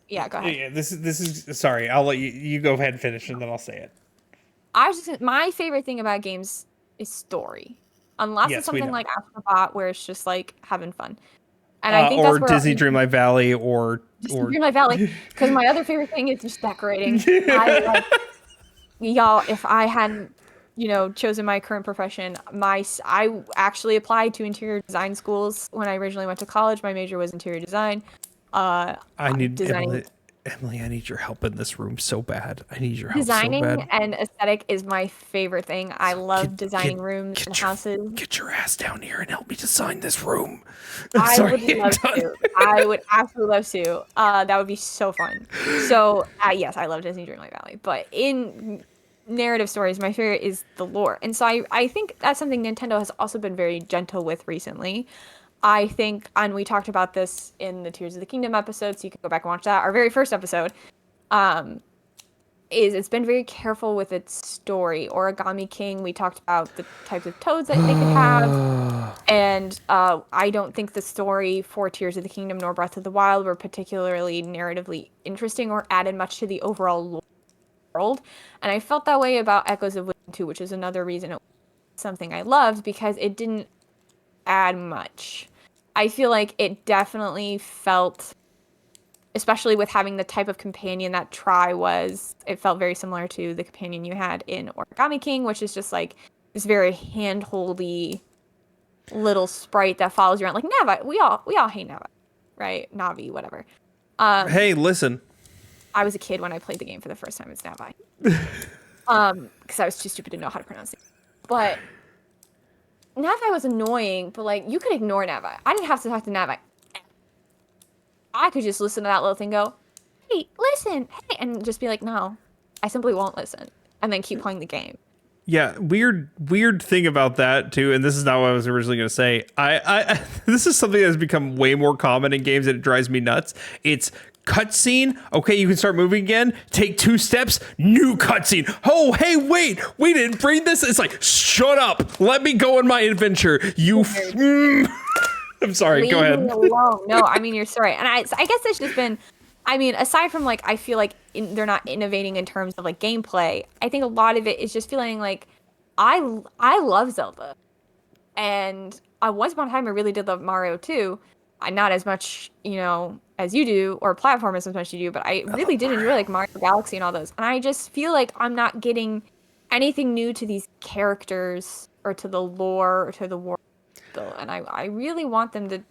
Yeah, go ahead. Yeah, this is sorry. I'll let you go ahead and finish, and then I'll say it. My favorite thing about games is story, unless it's Yes, we something know. like Astrobot where it's just like having fun. And I think Or that's where Disney Dreamlight Valley, or just or Dreamlight Valley. Because my other favorite thing is just decorating. I yeah. love y'all. If I hadn't, chosen my current profession, I actually applied to interior design schools when I originally went to college. My major was interior design. Uh, I need designing Emily. Emily, I need your help in this room so bad. I need your help so designing bad. and aesthetic is my favorite thing. I So love designing rooms and houses. get your ass down here and help me design this room. I'm I sorry, would I'm love done. to. I would absolutely love to. That would be so fun. So, yes, I love Disney Dreamlight Valley, but in narrative stories, my favorite is the lore. And so I think that's something Nintendo has also been very gentle with recently. I think, and we talked about this in the Tears of the Kingdom episode, so you can go back and watch that. Our very first episode, um, is it's been very careful with its story. Origami King, we talked about the types of toads that they could have. And I don't think the story for Tears of the Kingdom nor Breath of the Wild were particularly narratively interesting or added much to the overall world. And I felt that way about Echoes of Wisdom 2, which is another reason it was something I loved because it didn't add much. I feel like it definitely felt, especially with having the type of companion that Tri was, it felt very similar to the companion you had in Origami King, which is just like this very handholdy little sprite that follows you around. Like Navi, we all hate Navi, right? Navi, whatever. Um, Hey, listen. I was a kid when I played the game for the first time. It's Navi. Because I was too stupid to know how to pronounce it. But Navi was annoying, but like you could ignore Navi. I didn't have to talk to Navi. I could just listen to that little thing go, hey, listen, hey, and just be like, no, I simply won't listen, and then keep playing the game. Yeah, weird thing about that too, and this is not what I was originally going to say. I this is something that's become way more common in games, and it drives me nuts. It's cutscene. Okay, you can start moving again. Take 2 steps. New cutscene. Oh, hey, wait, we didn't bring this. It's like, shut up. Let me go on my adventure. I'm sorry. Go Leave me ahead. alone. No, I mean you're sorry, and I guess it's just been. I mean, aside from like, I feel like they're not innovating in terms of like gameplay. I think a lot of it is just feeling like I love Zelda, and once upon a time I really did love Mario too. I not as much, as you do, or platformers as much as you do, but I I really love did enjoy Mario. like Mario Galaxy and all those. And I just feel like I'm not getting anything new to these characters or to the lore or to the world. And I really want them to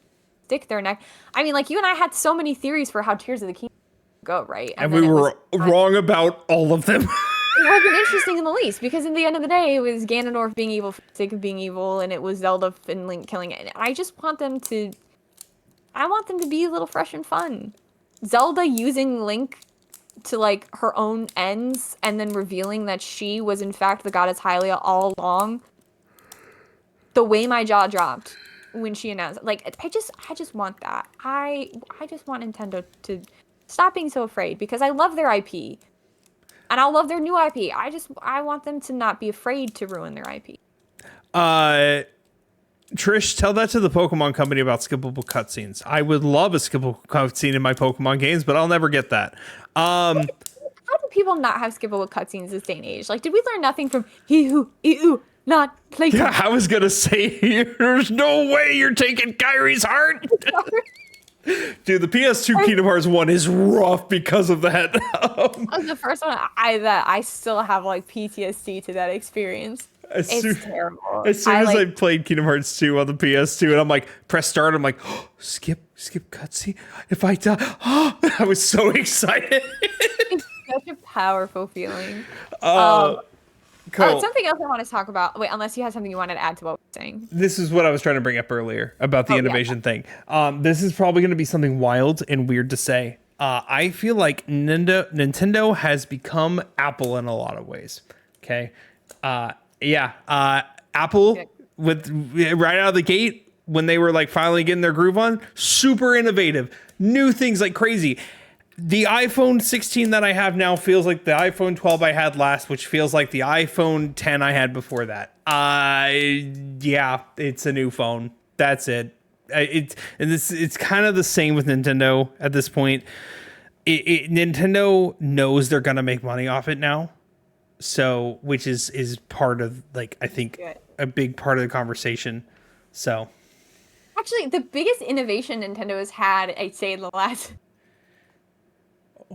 stick their neck. I mean, like you and I had so many theories for how Tears of the Kingdom would go, right? And And we then it was were wrong about all of them. it wasn't interesting in the least because in the end of the day, it was Ganondorf being evil for the sake of being evil, and it was Zelda and Link killing it. And I want them to be a little fresh and fun. Zelda using Link to like her own ends, and then revealing that she was in fact the goddess Hylia all along. The way my jaw dropped when she announced it. Like I just want that. I just want Nintendo to stop being so afraid because I love their IP. And I'll love their new IP. I want them to not be afraid to ruin their IP. Trish, tell that to the Pokemon company about skippable cutscenes. I would love a skippable cutscene in my Pokemon games, but I'll never get that. How do people not have skippable cutscenes this day and age? Like, did we learn nothing from he who not playtime? Yeah, I was gonna say, there's no way you're taking Kyrie's heart. Dude, the PS2 Kingdom Hearts 1 is rough because of that. The first one, I still have like PTSD to that experience. It's terrible. As soon as I played Kingdom Hearts 2 on the PS2, and I'm like, press start, I'm like, oh, skip cutscene. If I die, I was so excited. It's such a powerful feeling. Cool. Something else I want to talk about. Wait, unless you had something you wanted to add to what we're saying. This is what I was trying to bring up earlier about the innovation thing. This is probably going to be something wild and weird to say. I feel like Nintendo has become Apple in a lot of ways. Okay. Apple with right out of the gate when they were like finally getting their groove on, super innovative, new things like crazy. The iPhone 16 that I have now feels like the iPhone 12 I had last, which feels like the iPhone 10 I had before that. It's a new phone. That's it. It's kind of the same with Nintendo at this point. Nintendo knows they're gonna make money off it now, so which is part of like I think a big part of the conversation. So actually, the biggest innovation Nintendo has had, I'd say, in the last.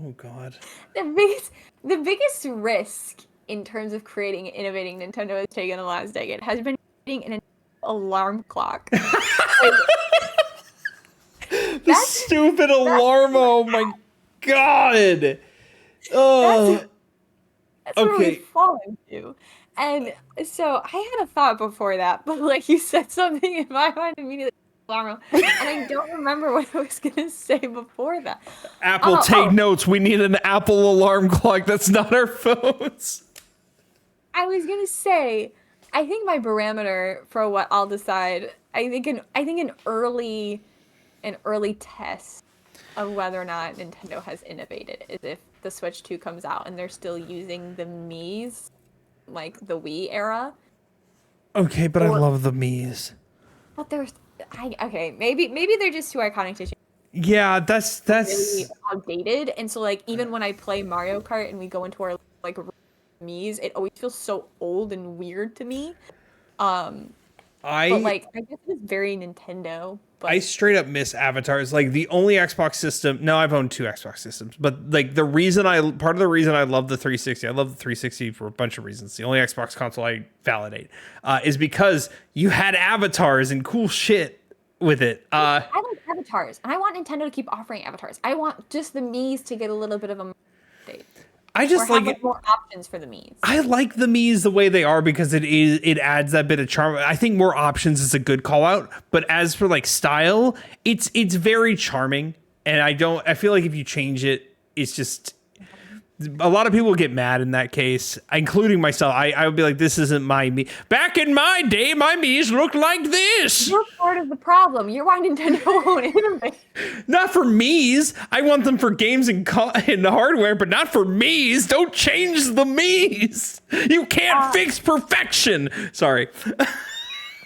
Oh God. The biggest risk in terms of creating and innovating Nintendo has taken in the last decade has been creating an alarm clock. The stupid alarm! Oh my God! Oh. That's where we've fallen to. And so I had a thought before that, but like you said something in my mind immediately. And I don't remember what I was gonna say before that. Apple, take notes. We need an Apple alarm clock. That's not our phones. I was gonna say, I think my barometer for what I'll decide, I think an early test of whether or not Nintendo has innovated is if the Switch 2 comes out and they're still using the Mii's, like the Wii era. Okay, but I love the Mii's. But maybe they're just too iconic to change. Yeah, that's really outdated, and so like even when I play Mario Kart and we go into our like Mii's, it always feels so old and weird to me. But like I guess it's very Nintendo. But I straight up miss avatars. Like the only Xbox system. No, I've owned 2 Xbox systems, but like part of the reason I love the 360, I love the 360 for a bunch of reasons. The only Xbox console I validate is because you had avatars and cool shit with it. I like avatars, and I want Nintendo to keep offering avatars. I want just the Mii's to get a little bit of a update. I just like more options for the Mii's. I like the Mii's the way they are because it adds that bit of charm. I think more options is a good call out, but as for like style, it's very charming, and I feel like if you change it, it's just a lot of people get mad in that case, including myself. I would be like, this isn't my Mii. Back in my day, my Mii's looked like this. You're part of the problem. You're why Nintendo won't innovate. Not for Mii's. I want them for games and hardware, but not for Mii's. Don't change the Mii's. You can't fix perfection. Sorry.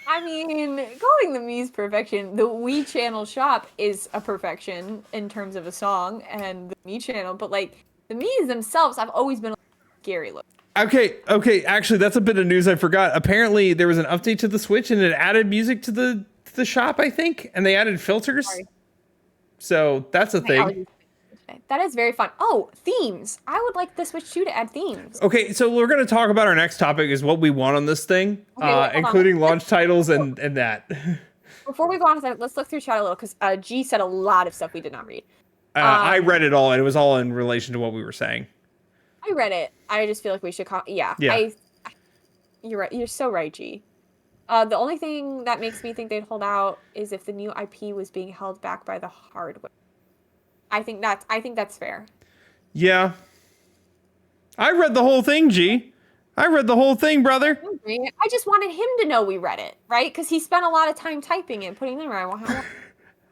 I mean, calling the Mii's perfection, the Wii Channel shop is a perfection in terms of a song and the Mii Channel, but like the Mii's themselves have always been scary look. Okay. Actually, that's a bit of news I forgot. Apparently, there was an update to the Switch and it added music to the shop, I think, and they added filters. Sorry. So that's a thing. That is very fun. Oh, themes. I would like the Switch 2 to add themes. Okay, so we're going to talk about our next topic is what we want on this thing, including launch titles and that. Before we go on to that, let's look through chat a little because G said a lot of stuff we did not read. I read it all, and it was all in relation to what we were saying. I read it. I just feel like we should Yeah. You're right. You're so right, G. The only thing that makes me think they'd hold out is if the new IP was being held back by the hardware. I think that's fair. Yeah. I read the whole thing, G. I read the whole thing, brother. I just wanted him to know we read it, right? Because he spent a lot of time typing it, putting it around.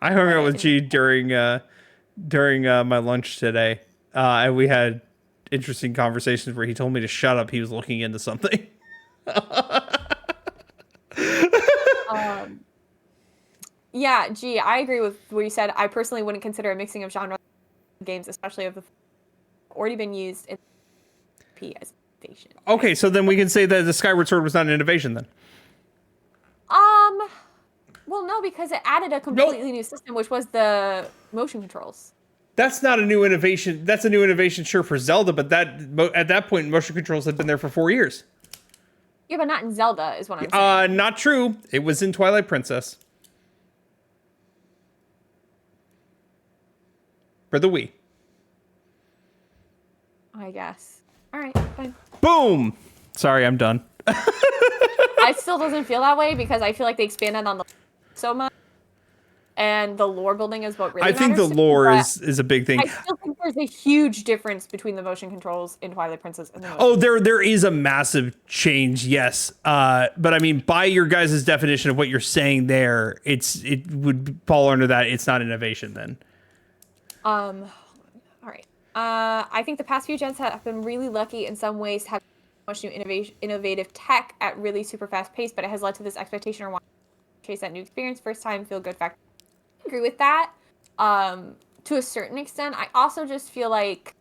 I hung out with G during my lunch today, and we had interesting conversations where he told me to shut up. He was looking into something. Yeah, gee, I agree with what you said. I personally wouldn't consider a mixing of genre games, especially of the already been used in PS Station. Okay, so then we can say that the Skyward Sword was not an innovation then. Well, no, because it added a completely new system, which was the motion controls. That's not a new innovation. That's a new innovation, sure, for Zelda, but at that point, motion controls had been there for 4 years. Yeah, but not in Zelda, is what I'm saying. Not true. It was in Twilight Princess. For the Wii. I guess. All right, fine. Boom! Sorry, I'm done. I still doesn't feel that way because I feel like they expanded on the so much, and the lore building is what really I think the matters to me, lore but is a big thing. I still think there's a huge difference between the motion controls in Twilight Princess and the motion Oh, there is a massive change, yes. But I mean, by your guys' definition of what you're saying there, it would fall under that. It's not innovation then. All right. I think the past few gens have been really lucky in some ways to have much new innovative tech at really super fast pace, but it has led to this expectation or want to chase that new experience, first time feel good factor. I agree with that. To a certain extent, I also just feel like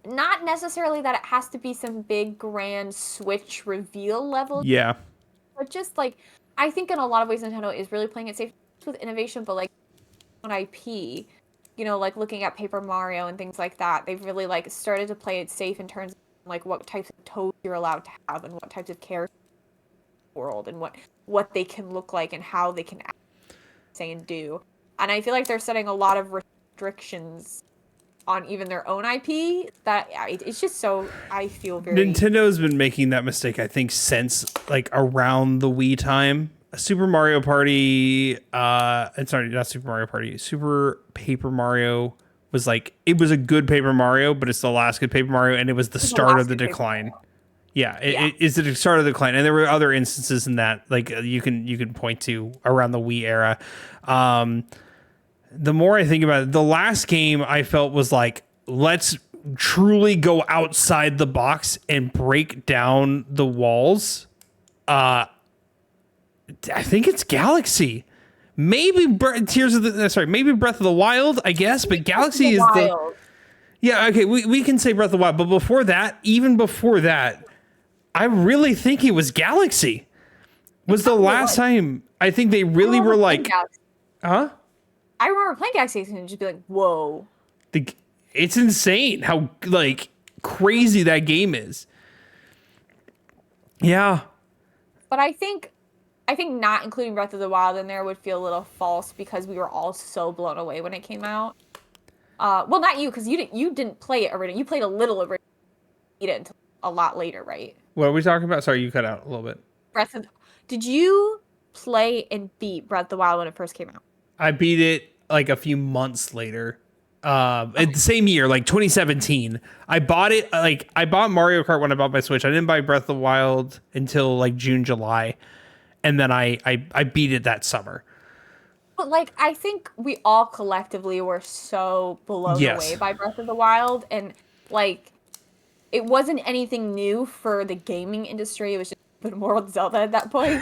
not necessarily that it has to be some big grand Switch reveal level. Yeah. But just like, I think in a lot of ways Nintendo is really playing it safe with innovation, but like on IP, you know, like looking at Paper Mario and things like that, they've really like started to play it safe in terms of like what types of toads you're allowed to have and what types of characters in the world and what they can look like and how they can act, say, and do. And I feel like they're setting a lot of restrictions on even their own IP that it's just so, I feel very... Nintendo's been making that mistake, I think, since like around the Wii time. Super Mario Party, sorry, not Super Mario Party, Super Paper Mario was like, it was a good Paper Mario, but it's the last good Paper Mario, and it was the start of the decline. Yeah, it is the start of the decline, and there were other instances in that, like you can point to around the Wii era. The more I think about it, the last game I felt was like, let's truly go outside the box and break down the walls. I think it's Galaxy. Maybe maybe Breath of the Wild, I guess, but Galaxy is the... Yeah, okay, we can say Breath of the Wild, but even before that, I really think it was Galaxy. Was the last time I think they really were like... Huh? I remember playing Galaxy and just be like, whoa. It's insane how, like, crazy that game is. Yeah. But I think not including Breath of the Wild in there would feel a little false because we were all so blown away when it came out. Well, not you, because you didn't play it originally. You played a little originally, beat it until a lot later, right? What are we talking about? Sorry, you cut out a little bit. Did you play and beat Breath of the Wild when it first came out? I beat it like a few months later. The same year, like 2017. I bought Mario Kart when I bought my Switch. I didn't buy Breath of the Wild until like June, July. And then I beat it that summer. But like, I think we all collectively were so blown away by Breath of the Wild. And like, it wasn't anything new for the gaming industry. It was just open world Zelda at that point.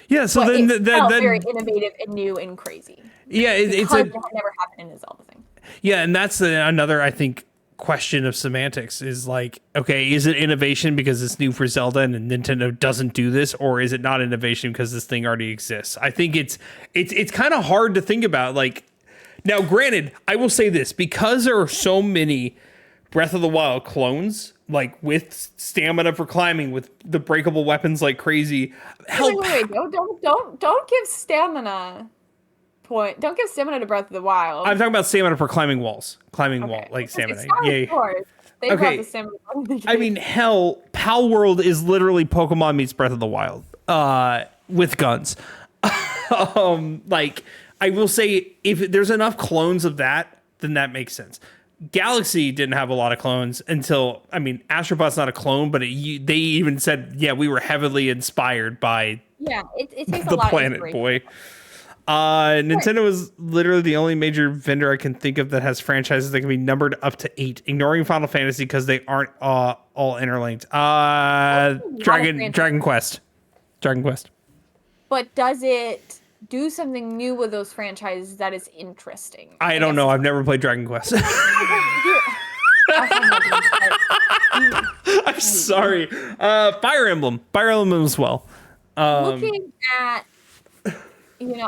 Yeah, so then it felt very innovative and new and crazy. Yeah, it had never happened in a Zelda thing. Yeah, and that's another, I think, question of semantics is like, okay, is it innovation because it's new for Zelda and Nintendo doesn't do this, or is it not innovation because this thing already exists? I think it's kind of hard to think about. Like, now, granted, I will say this, because there are so many Breath of the Wild clones, like with stamina for climbing, with the breakable weapons like crazy. Wait, don't give stamina. Don't give stamina to Breath of the Wild. I'm talking about stamina for climbing walls. Wall, like stamina. Yeah. Okay. The stamina I mean, hell, Pal World is literally Pokemon meets Breath of the Wild, with guns. Like, I will say, if there's enough clones of that, then that makes sense. Galaxy didn't have a lot of clones until, I mean, Astrobot's not a clone, but they even said, yeah, we were heavily inspired by it takes the a lot Planet of Boy. Nintendo is literally the only major vendor I can think of that has franchises that can be numbered up to 8, ignoring Final Fantasy because they aren't all interlinked. Dragon Quest. Dragon Quest. But does it do something new with those franchises that is interesting? I don't know. I've never played Dragon Quest. I'm sorry. Fire Emblem. Fire Emblem as well. Looking at,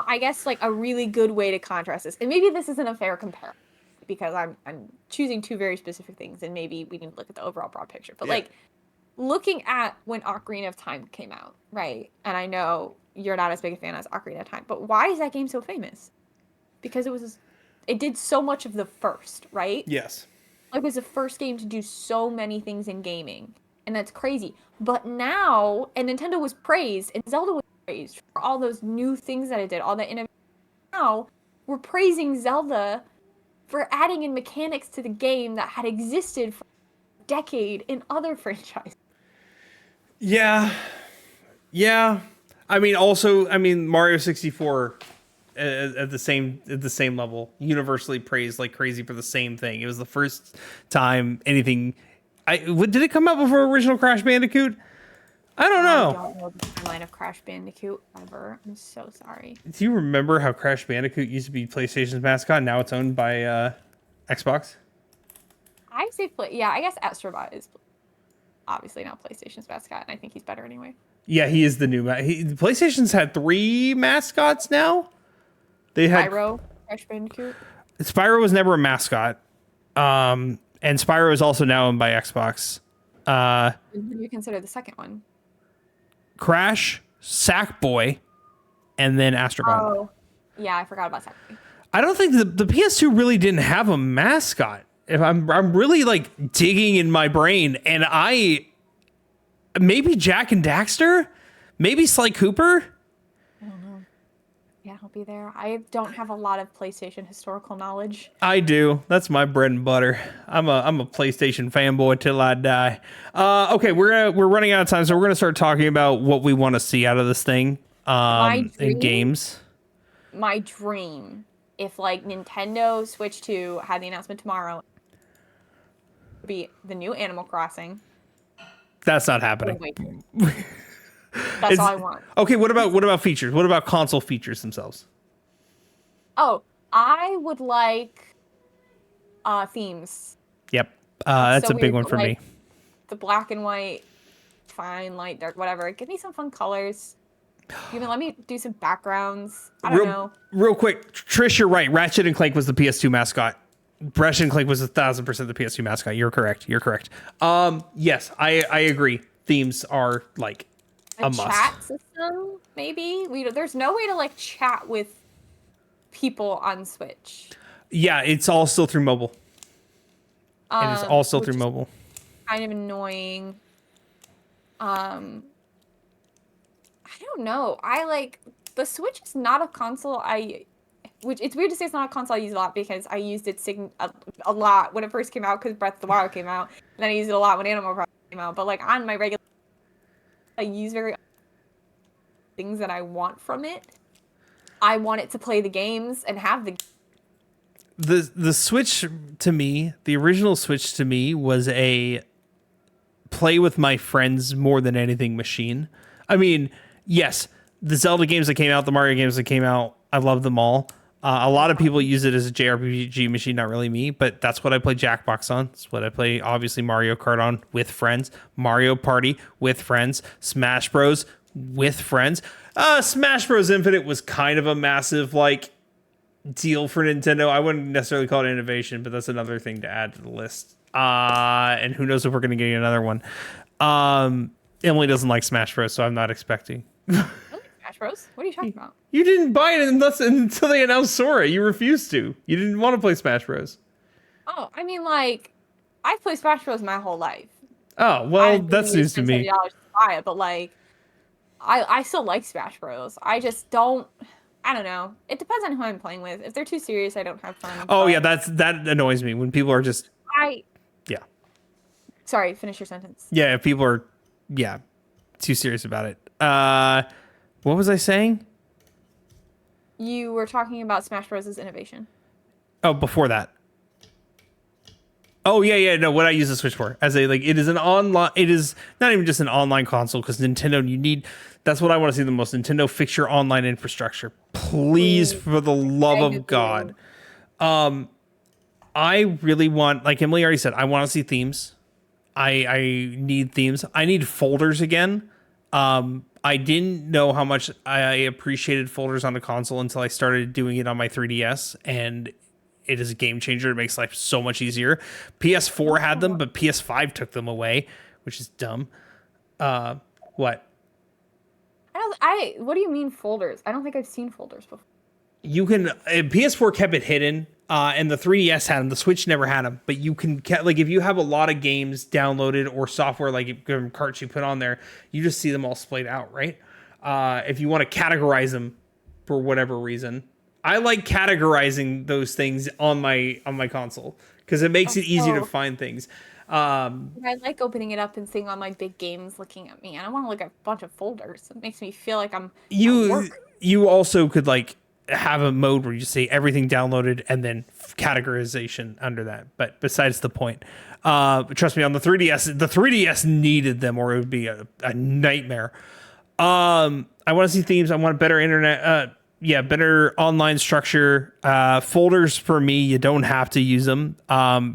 I guess like a really good way to contrast this, and maybe this isn't a fair comparison because I'm choosing two very specific things, and maybe we can look at the overall broad picture. But like looking at when Ocarina of Time came out, right? And I know you're not as big a fan as Ocarina of Time, but why is that game so famous? Because it did so much of the first, right? Yes. It was the first game to do so many things in gaming, and that's crazy. But now, and Nintendo was praised, and Zelda was praised for all those new things that it did, all that innovation. Now, we're praising Zelda for adding in mechanics to the game that had existed for a decade in other franchises. Yeah. I mean, Mario 64 at the same level, universally praised like crazy for the same thing. It was the first time anything. Did it come out before original Crash Bandicoot? I don't know. I don't know the timeline of Crash Bandicoot ever. I'm so sorry. Do you remember how Crash Bandicoot used to be PlayStation's mascot? Now it's owned by Xbox. I say yeah. I guess Astrobot is obviously now PlayStation's mascot, and I think he's better anyway. Yeah, he is the new. PlayStation's had 3 mascots now. They had Spyro, Crash Bandicoot. Spyro was never a mascot, and Spyro is also now owned by Xbox. Who do you consider the second one? Crash, Sackboy, and then Astrobot. Oh, yeah, I forgot about Sackboy. I don't think the PS2 really didn't have a mascot. If I'm really like digging in my brain, and maybe Jack and Daxter, maybe Sly Cooper. I don't know. Yeah, I'll be there. I don't have a lot of PlayStation historical knowledge. I do. That's my bread and butter. I'm a PlayStation fanboy till I die. Okay, we're running out of time, so we're gonna start talking about what we want to see out of this thing. In games. My dream, if like Nintendo Switch 2 had the announcement tomorrow, would be the new Animal Crossing. That's not happening. That's all I want. Okay, what about features? What about console features themselves? Oh, I would like themes. Yep. That's So a big weird, one but, for me. The black and white, fine, light, dark, whatever. Give me some fun colors. Even let me do some backgrounds. I don't know. Real quick, Trish, you're right. Ratchet and Clank was the PS2 mascot. Ratchet and Clank was 1,000% the PS2 mascot. You're correct. Yes, I agree. Themes are like a must. Chat system, maybe. There's no way to like chat with people on Switch. Yeah, it's all still through mobile. It is all still through mobile. Kind of annoying. I don't know. I like the Switch is not a console which it's weird to say it's not a console I use a lot because I used it a lot when it first came out because Breath of the Wild came out, and then I used it a lot when Animal Crossing came out. But like on my regular, I use very things that I want from it. I want it to play the games and have the Switch to me, the original Switch to me was a play with my friends more than anything machine. I mean, yes, the Zelda games that came out, the Mario games that came out, I love them all. A lot of people use it as a JRPG machine, not really me, but that's what I play Jackbox on. That's what I play, obviously, Mario Kart on with friends, Mario Party with friends, Smash Bros. With friends. Smash Bros. Infinite was kind of a massive, like, deal for Nintendo. I wouldn't necessarily call it innovation, but that's another thing to add to the list. And who knows if we're going to get another one. Emily doesn't like Smash Bros., so I'm not expecting. Smash Bros? What are you talking about? You didn't buy it until they announced Sora. You refused to. You didn't want to play Smash Bros. Oh, I mean, like, I've played Smash Bros. My whole life. Oh, well, that's news to me. $70 to buy it, but, like, I still like Smash Bros. I just don't. I don't know. It depends on who I'm playing with. If they're too serious, I don't have fun. Oh, yeah, that annoys me when people are just... Yeah. Sorry, finish your sentence. Yeah, if people are, too serious about it. What was I saying? You were talking about Smash Bros.'s innovation. Oh, before that. Oh yeah. No, what I use the Switch for as a it is an online. It is not even just an online console because Nintendo. You need. That's what I want to see the most. Nintendo, fix your online infrastructure, please, Please, for the love beg of of God. you. I really want, like Emily already said, I want to see themes. I need themes. I need folders again. I didn't know how much I appreciated folders on a console until I started doing it on my 3DS, and it is a game changer. It makes life so much easier. PS4 had them, but PS5 took them away, which is dumb. What? What do you mean folders? I don't think I've seen folders before. You can PS4 kept it hidden, and the 3DS had them. The Switch never had them, but you can like if you have a lot of games downloaded or software like carts you put on there, you just see them all splayed out, right? If you want to categorize them for whatever reason, I like categorizing those things on my console because it makes it easier to Oh, find things. I like opening it up and seeing all my big games looking at me. I don't want to look at a bunch of folders. It makes me feel like I'm at you work. you also could like have a mode where you say everything downloaded and then categorization under that, but besides the point. Trust me, on the 3DS needed them or it would be a nightmare. I want to see themes. I want better internet, better online structure. Folders for me, you don't have to use them.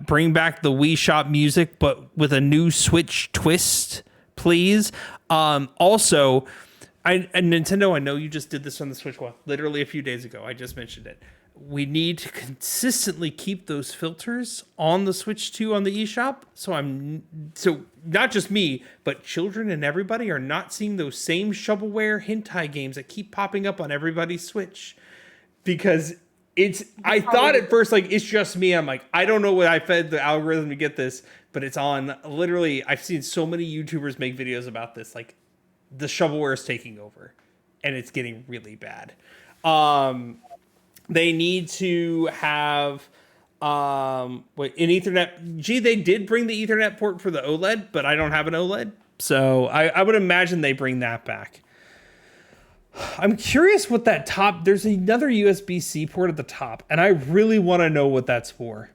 Bring back the Wii Shop music but with a new Switch twist, please. Also, and Nintendo, I know you just did this on the Switch One, literally a few days ago. I just mentioned it. We need to consistently keep those filters on the Switch 2 on the eShop. So not just me, but children and everybody are not seeing those same shovelware hentai games that keep popping up on everybody's Switch. Because I thought at first like it's just me. I'm like, I don't know what I fed the algorithm to get this, but it's on. Literally, I've seen so many YouTubers make videos about this. Like, the shovelware is taking over and it's getting really bad. They need to have an Ethernet. Gee, they did bring the Ethernet port for the OLED, but I don't have an OLED. So I would imagine they bring that back. I'm curious what that top, there's another USB-C port at the top, and I really want to know what that's for.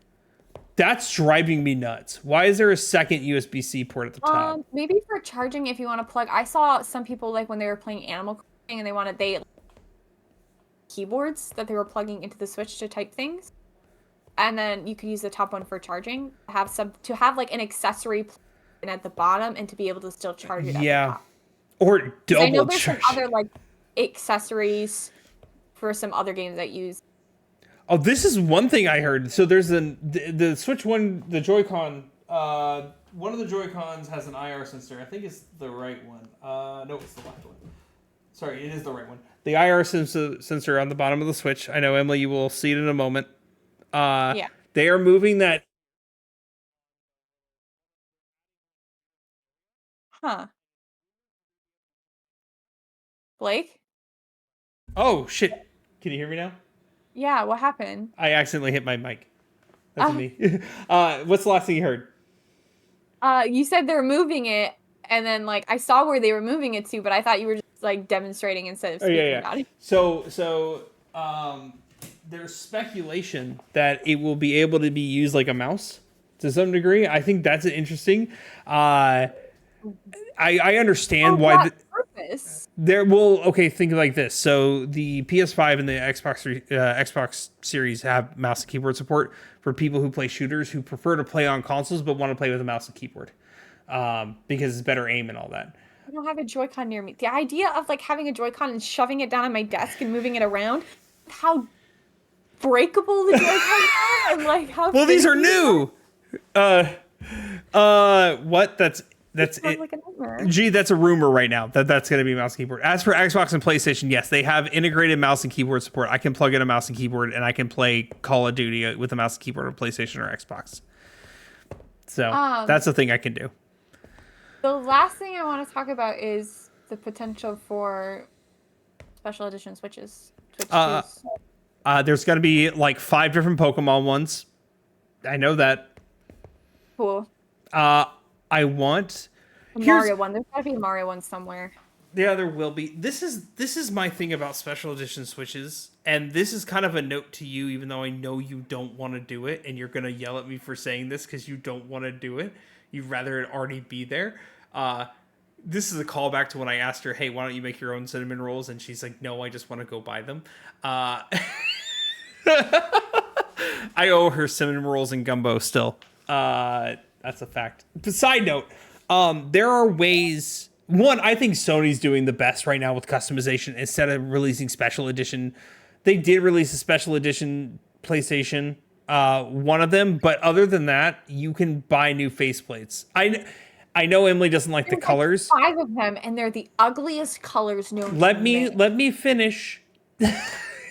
That's driving me nuts. Why is there a second USB-C port at the top? Maybe for charging if you want to plug. I saw some people like when they were playing Animal Crossing and they keyboards that they were plugging into the Switch to type things. And then you could use the top one for charging. Have like an accessory at the bottom and to be able to still charge it at the top. Or double I know there's charge. some other like accessories for some other games that use. Oh, this is one thing I heard. So there's the Switch One, the Joy-Con. One of the Joy-Cons has an IR sensor. I think it's the right one. No, it's the left one. Sorry, it is the right one. The IR sensor on the bottom of the Switch. I know, Emily, you will see it in a moment. Yeah. They are moving that. Huh. Blake? Oh, shit. Can you hear me now? Yeah, what happened? I accidentally hit my mic. That's me. What's the last thing you heard? You said they're moving it, and then like I saw where they were moving it to, but I thought you were just like demonstrating instead of speaking about it. So there's speculation that it will be able to be used like a mouse to some degree. I think that's interesting. I understand why purpose. Think of it like this. So the PS5 and the Xbox Series have mouse and keyboard support for people who play shooters who prefer to play on consoles but want to play with a mouse and keyboard because it's better aim and all that. I don't have a Joy-Con near me. The idea of like having a Joy-Con and shoving it down on my desk and moving it around, how breakable the Joy-Cons are, and like how. Well, these are new. What? That's it. Like a nightmare. Gee, that's a rumor right now that's going to be mouse and keyboard. As for Xbox and PlayStation, yes, they have integrated mouse and keyboard support. I can plug in a mouse and keyboard and I can play Call of Duty with a mouse and keyboard on PlayStation or Xbox. So that's the thing I can do. The last thing I want to talk about is the potential for special edition Switches. There's going to be like 5 different Pokemon ones. I know that. Cool. I want Mario one. There's got to be a Mario one somewhere. Yeah, there will be. This is my thing about special edition Switches, and this is kind of a note to you, even though I know you don't want to do it, and you're gonna yell at me for saying this because you don't want to do it. You'd rather it already be there. This is a callback to when I asked her, "Hey, why don't you make your own cinnamon rolls?" And she's like, "No, I just want to go buy them." I owe her cinnamon rolls and gumbo still. That's a fact. But side note, there are ways. One, I think Sony's doing the best right now with customization instead of releasing special edition. They did release a special edition PlayStation, one of them, but other than that, you can buy new faceplates. I know Emily doesn't like the colors. Like 5 of them, and they're the ugliest colors known. Let me finish.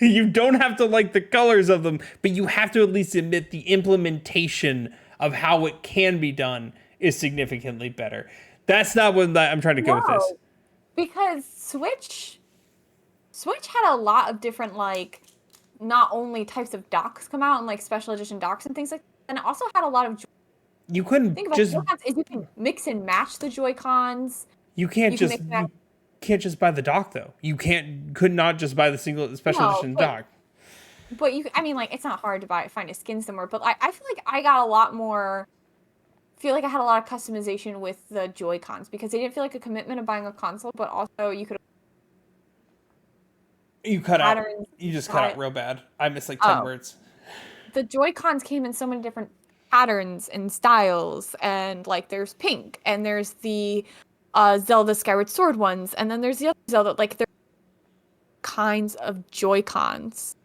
You don't have to like the colors of them, but you have to at least admit the implementation of how it can be done is significantly better. That's not what I'm trying to go with this. Because Switch had a lot of different, like, not only types of docks come out and like special edition docks and things like that, and it also had a lot of. You couldn't just. Joy-Cons is you can mix and match the Joy-Cons. You can't just buy the dock though. You could not just buy the single special edition dock. But I mean, like, it's not hard to find a skin somewhere. But I feel like I got a lot more. Feel like I had a lot of customization with the Joy-Cons because they didn't feel like a commitment of buying a console, but also you could. You cut out. You just cut out real bad. I missed like 10 words. The Joy-Cons came in so many different patterns and styles, and like there's pink, and there's the Zelda Skyward Sword ones, and then there's the other Zelda. Like there's kinds of Joy-Cons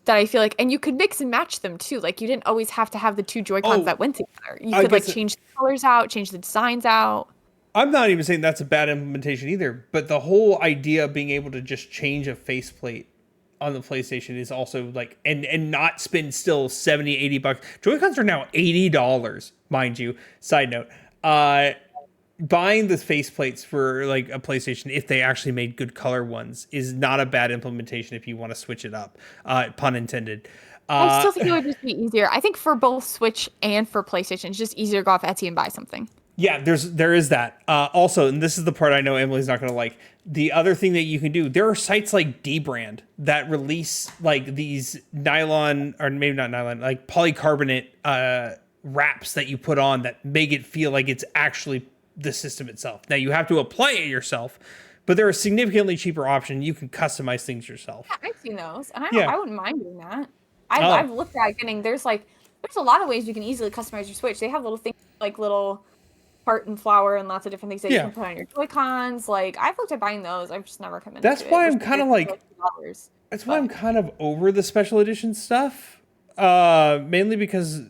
that I feel like, and you could mix and match them too. Like you didn't always have to have the two Joy-Cons that went together. You could like change the colors out, change the designs out. I'm not even saying that's a bad implementation either, but the whole idea of being able to just change a faceplate on the PlayStation is also like, and not spend still $70-$80. Joy-Cons are now $80, mind you. Side note, buying the faceplates for like a PlayStation, if they actually made good color ones, is not a bad implementation if you want to switch it up. Pun intended. I still think it would just be easier. I think for both Switch and for PlayStation, it's just easier to go off Etsy and buy something. Yeah, there is that. Also, and this is the part I know Emily's not going to like. The other thing that you can do, there are sites like dbrand that release like these nylon, or maybe not nylon, like polycarbonate wraps that you put on that make it feel like it's actually the system itself. Now you have to apply it yourself, but they're a significantly cheaper option. You can customize things yourself. Yeah, I've seen those, and I wouldn't mind doing that. I've looked at getting, there's a lot of ways you can easily customize your Switch. They have little things like little heart and flower and lots of different things that you can put on your Joy-Cons. Like, I've looked at buying those. I've just never committed to it. That's why I'm kind of over the special edition stuff. Mainly because,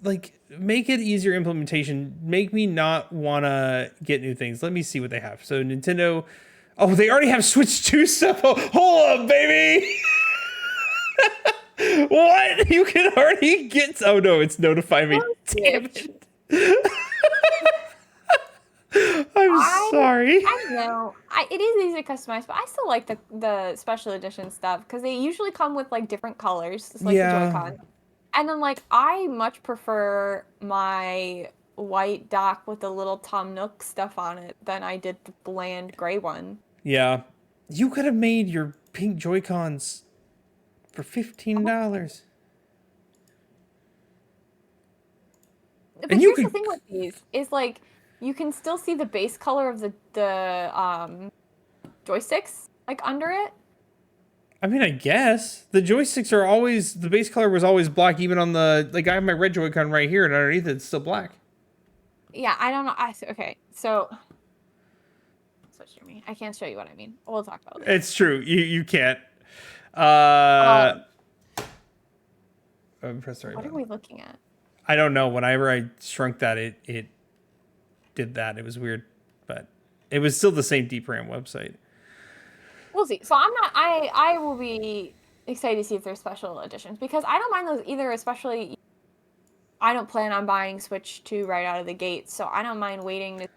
like, make it easier implementation. Make me not want to get new things. Let me see what they have. So Nintendo, they already have Switch 2 stuff. Oh, hold up, baby. What? You can already get... Oh, no, it's notify me. Damn it. I'm sorry. I know. It is easy to customize, but I still like the special edition stuff because they usually come with like different colors, just like the Joy-Con. And then like I much prefer my white dock with the little Tom Nook stuff on it than I did the bland gray one. Yeah. You could have made your pink Joy-Cons for $15. But here's the thing with these is like you can still see the base color of the joysticks like under it. I mean, I guess the joysticks are always, the base color was always black, even on the, like I have my red Joy-Con right here, and underneath it's still black. Yeah, I don't know. Okay, so switch to me. I can't show you what I mean. We'll talk about it. It's true. You can't. Press the right what button. are we looking at? I don't know. Whenever I shrunk that, it did that. It was weird, but it was still the same dbrand website. We'll see. So I will be excited to see if there's special editions because I don't mind those either, especially I don't plan on buying Switch 2 right out of the gate, so I don't mind waiting.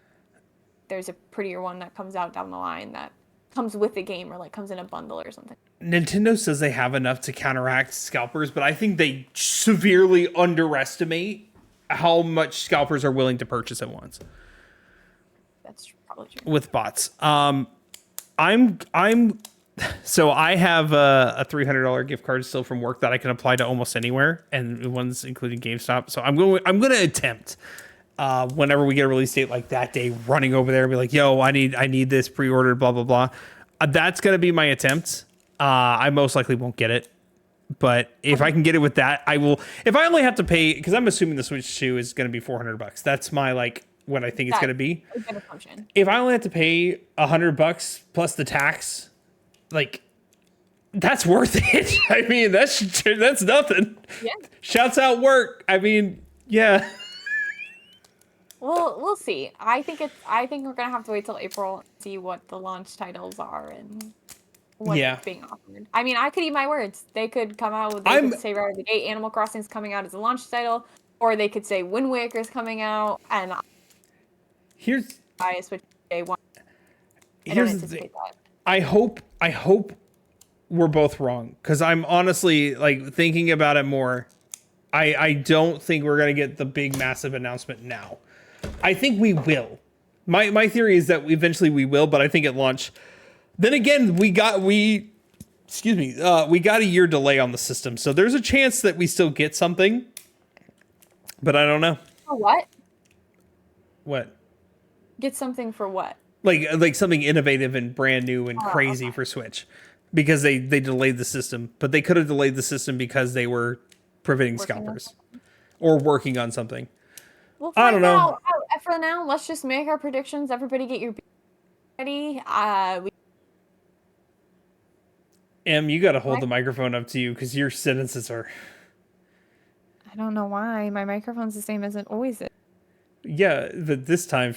There's a prettier one that comes out down the line that comes with the game or like comes in a bundle or something. Nintendo says they have enough to counteract scalpers, but I think they severely underestimate how much scalpers are willing to purchase at once. That's probably true. With bots. I'm so I have a $300 gift card still from work that I can apply to almost anywhere, and one's including GameStop. So I'm going to attempt whenever we get a release date like that day, running over there and be like, yo, I need this pre-ordered, blah blah blah. That's gonna be my attempt. I most likely won't get it, but if I can get it with that, I will. If I only have to pay, because I'm assuming the Switch 2 is gonna be $400. That's my what I think it's gonna be. A good assumption. If I only have to pay $100 plus the tax, that's worth it. I mean, that's nothing. Yeah. Shouts out work. I mean, yeah. Well, we'll see. I think we're gonna have to wait till April and see what the launch titles are and what's being offered. I mean, I could eat my words. They could come out with could say right out of the gate, Animal Crossing's coming out as a launch title, or they could say Wind Waker's coming out, and here's I Switch Day 1. Here's the thing. I hope we're both wrong, because I'm honestly thinking about it more. I don't think we're gonna get the big massive announcement now. I think we will. My theory is that eventually we will, but I think at launch. Then again, we got a year delay on the system, so there's a chance that we still get something. But I don't know. For what? What? Get something for what? Like something innovative and brand new and crazy for Switch, because they delayed the system, but they could have delayed the system because they were preventing scalpers or working on something. We'll find I don't know. For now, let's just make our predictions. Everybody get your ready. You got to hold the microphone up to you because your sentences are. I don't know why. My microphone's the same as it always is. Yeah, but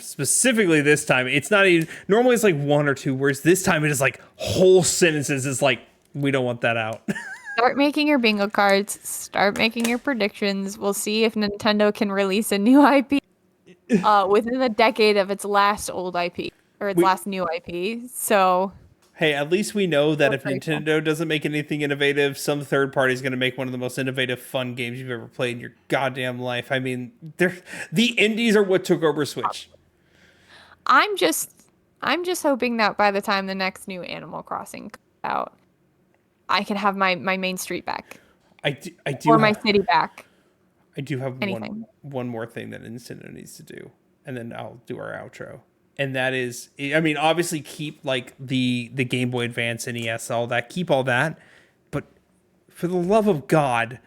specifically this time, it's not even. Normally it's one or two words. This time it is whole sentences. It's we don't want that out. Start making your bingo cards. Start making your predictions. We'll see if Nintendo can release a new IP within the decade of its last old IP or its last new IP. So, hey, at least we know that if Nintendo doesn't make anything innovative, some third party is going to make one of the most innovative, fun games you've ever played in your goddamn life. I mean, the indies are what took over Switch. I'm just hoping that by the time the next new Animal Crossing comes out, I can have my main street back. I do. Or my city back. I do have one more thing that Nintendo needs to do, and then I'll do our outro. And that is, I mean, obviously keep the Game Boy Advance, NES, all that. Keep all that, but for the love of God,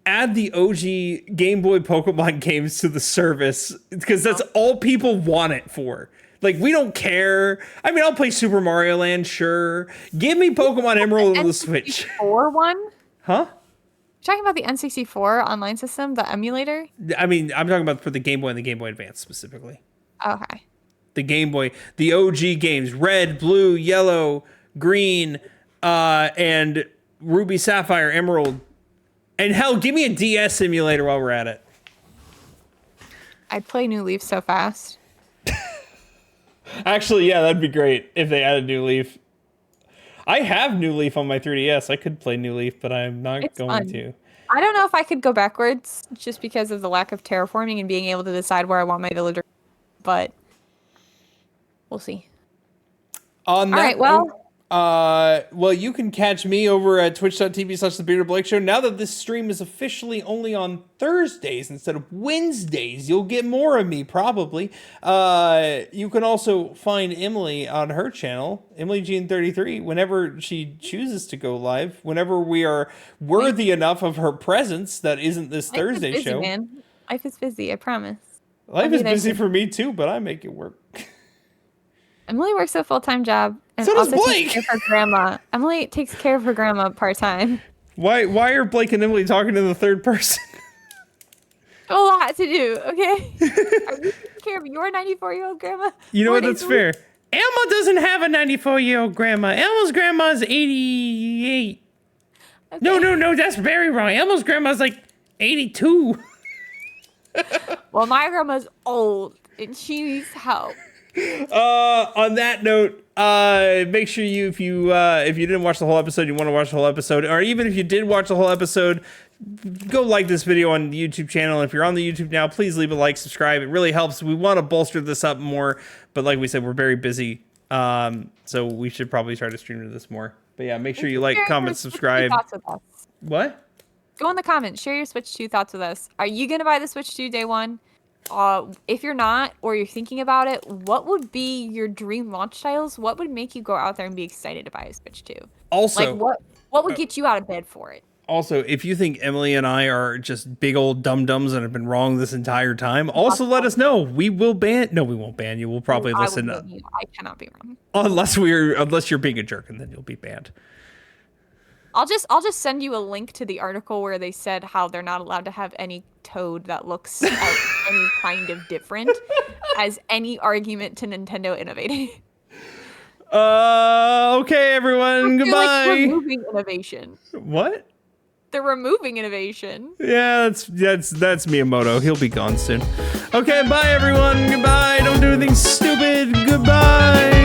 add the OG Game Boy Pokemon games to the service, because that's all people want it for. We don't care. I mean, I'll play Super Mario Land, sure. Give me Pokemon Emerald on the Switch. N64 one? Huh? You're talking about the N64 online system, the emulator? I mean, I'm talking about for the Game Boy and the Game Boy Advance specifically. Okay. The Game Boy, the OG games, red, blue, yellow, green, and Ruby, Sapphire, Emerald. And hell, give me a DS simulator while we're at it. I'd play New Leaf so fast. Actually, yeah, that'd be great if they added New Leaf. I have New Leaf on my 3DS. I could play New Leaf, but I'm not going to. I don't know if I could go backwards just because of the lack of terraforming and being able to decide where I want my villager, but we'll see. All right, well, you can catch me over at twitch.tv/thebeardedblake show. Now that this stream is officially only on Thursdays instead of Wednesdays, you'll get more of me, probably. You can also find Emily on her channel, EmilyGean33, whenever she chooses to go live, whenever we are worthy enough of her presence that isn't this Thursday busy, show. Man. Life is busy, I promise. Life is busy for me, too, but I make it work. Emily works a full-time job and so does also Blake. takes care of her grandma. Emily takes care of her grandma part-time. Why are Blake and Emily talking in the third person? A lot to do, okay? Are you taking care of your 94-year-old grandma? You know what? That's fair. Elma doesn't have a 94-year-old grandma. Elma's grandma's 88. Okay. No, that's very wrong. Elma's grandma's 82. Well, my grandma's old and she needs help. On that note, make sure if you didn't watch the whole episode, you want to watch the whole episode, or even if you did watch the whole episode, go like this video on the YouTube channel. If you're on the YouTube now, please leave a like, subscribe. It really helps. We want to bolster this up more, but like we said, we're very busy So we should probably try to stream to this more. But yeah, make sure you like, Share comment, your Switch 2 subscribe. thoughts with us. What? Go in the comments. Share your Switch 2 thoughts with us. Are you gonna buy the Switch 2 day one? If you're not, or you're thinking about it, what would be your dream launch titles? What would make you go out there and be excited to buy a Switch 2? Also, like what would get you out of bed for it? Also, if you think Emily and I are just big old dum-dums and have been wrong this entire time, also let us know. We will ban. No, we won't ban you. We'll probably listen. I cannot be wrong. Unless you're being a jerk, and then you'll be banned. I'll just send you a link to the article where they said how they're not allowed to have any Toad that looks any kind of different as any argument to Nintendo innovating. Okay, everyone. Goodbye. Like removing innovation. What? They're removing innovation. Yeah, that's Miyamoto. He'll be gone soon. Okay, bye everyone. Goodbye. Don't do anything stupid. Goodbye.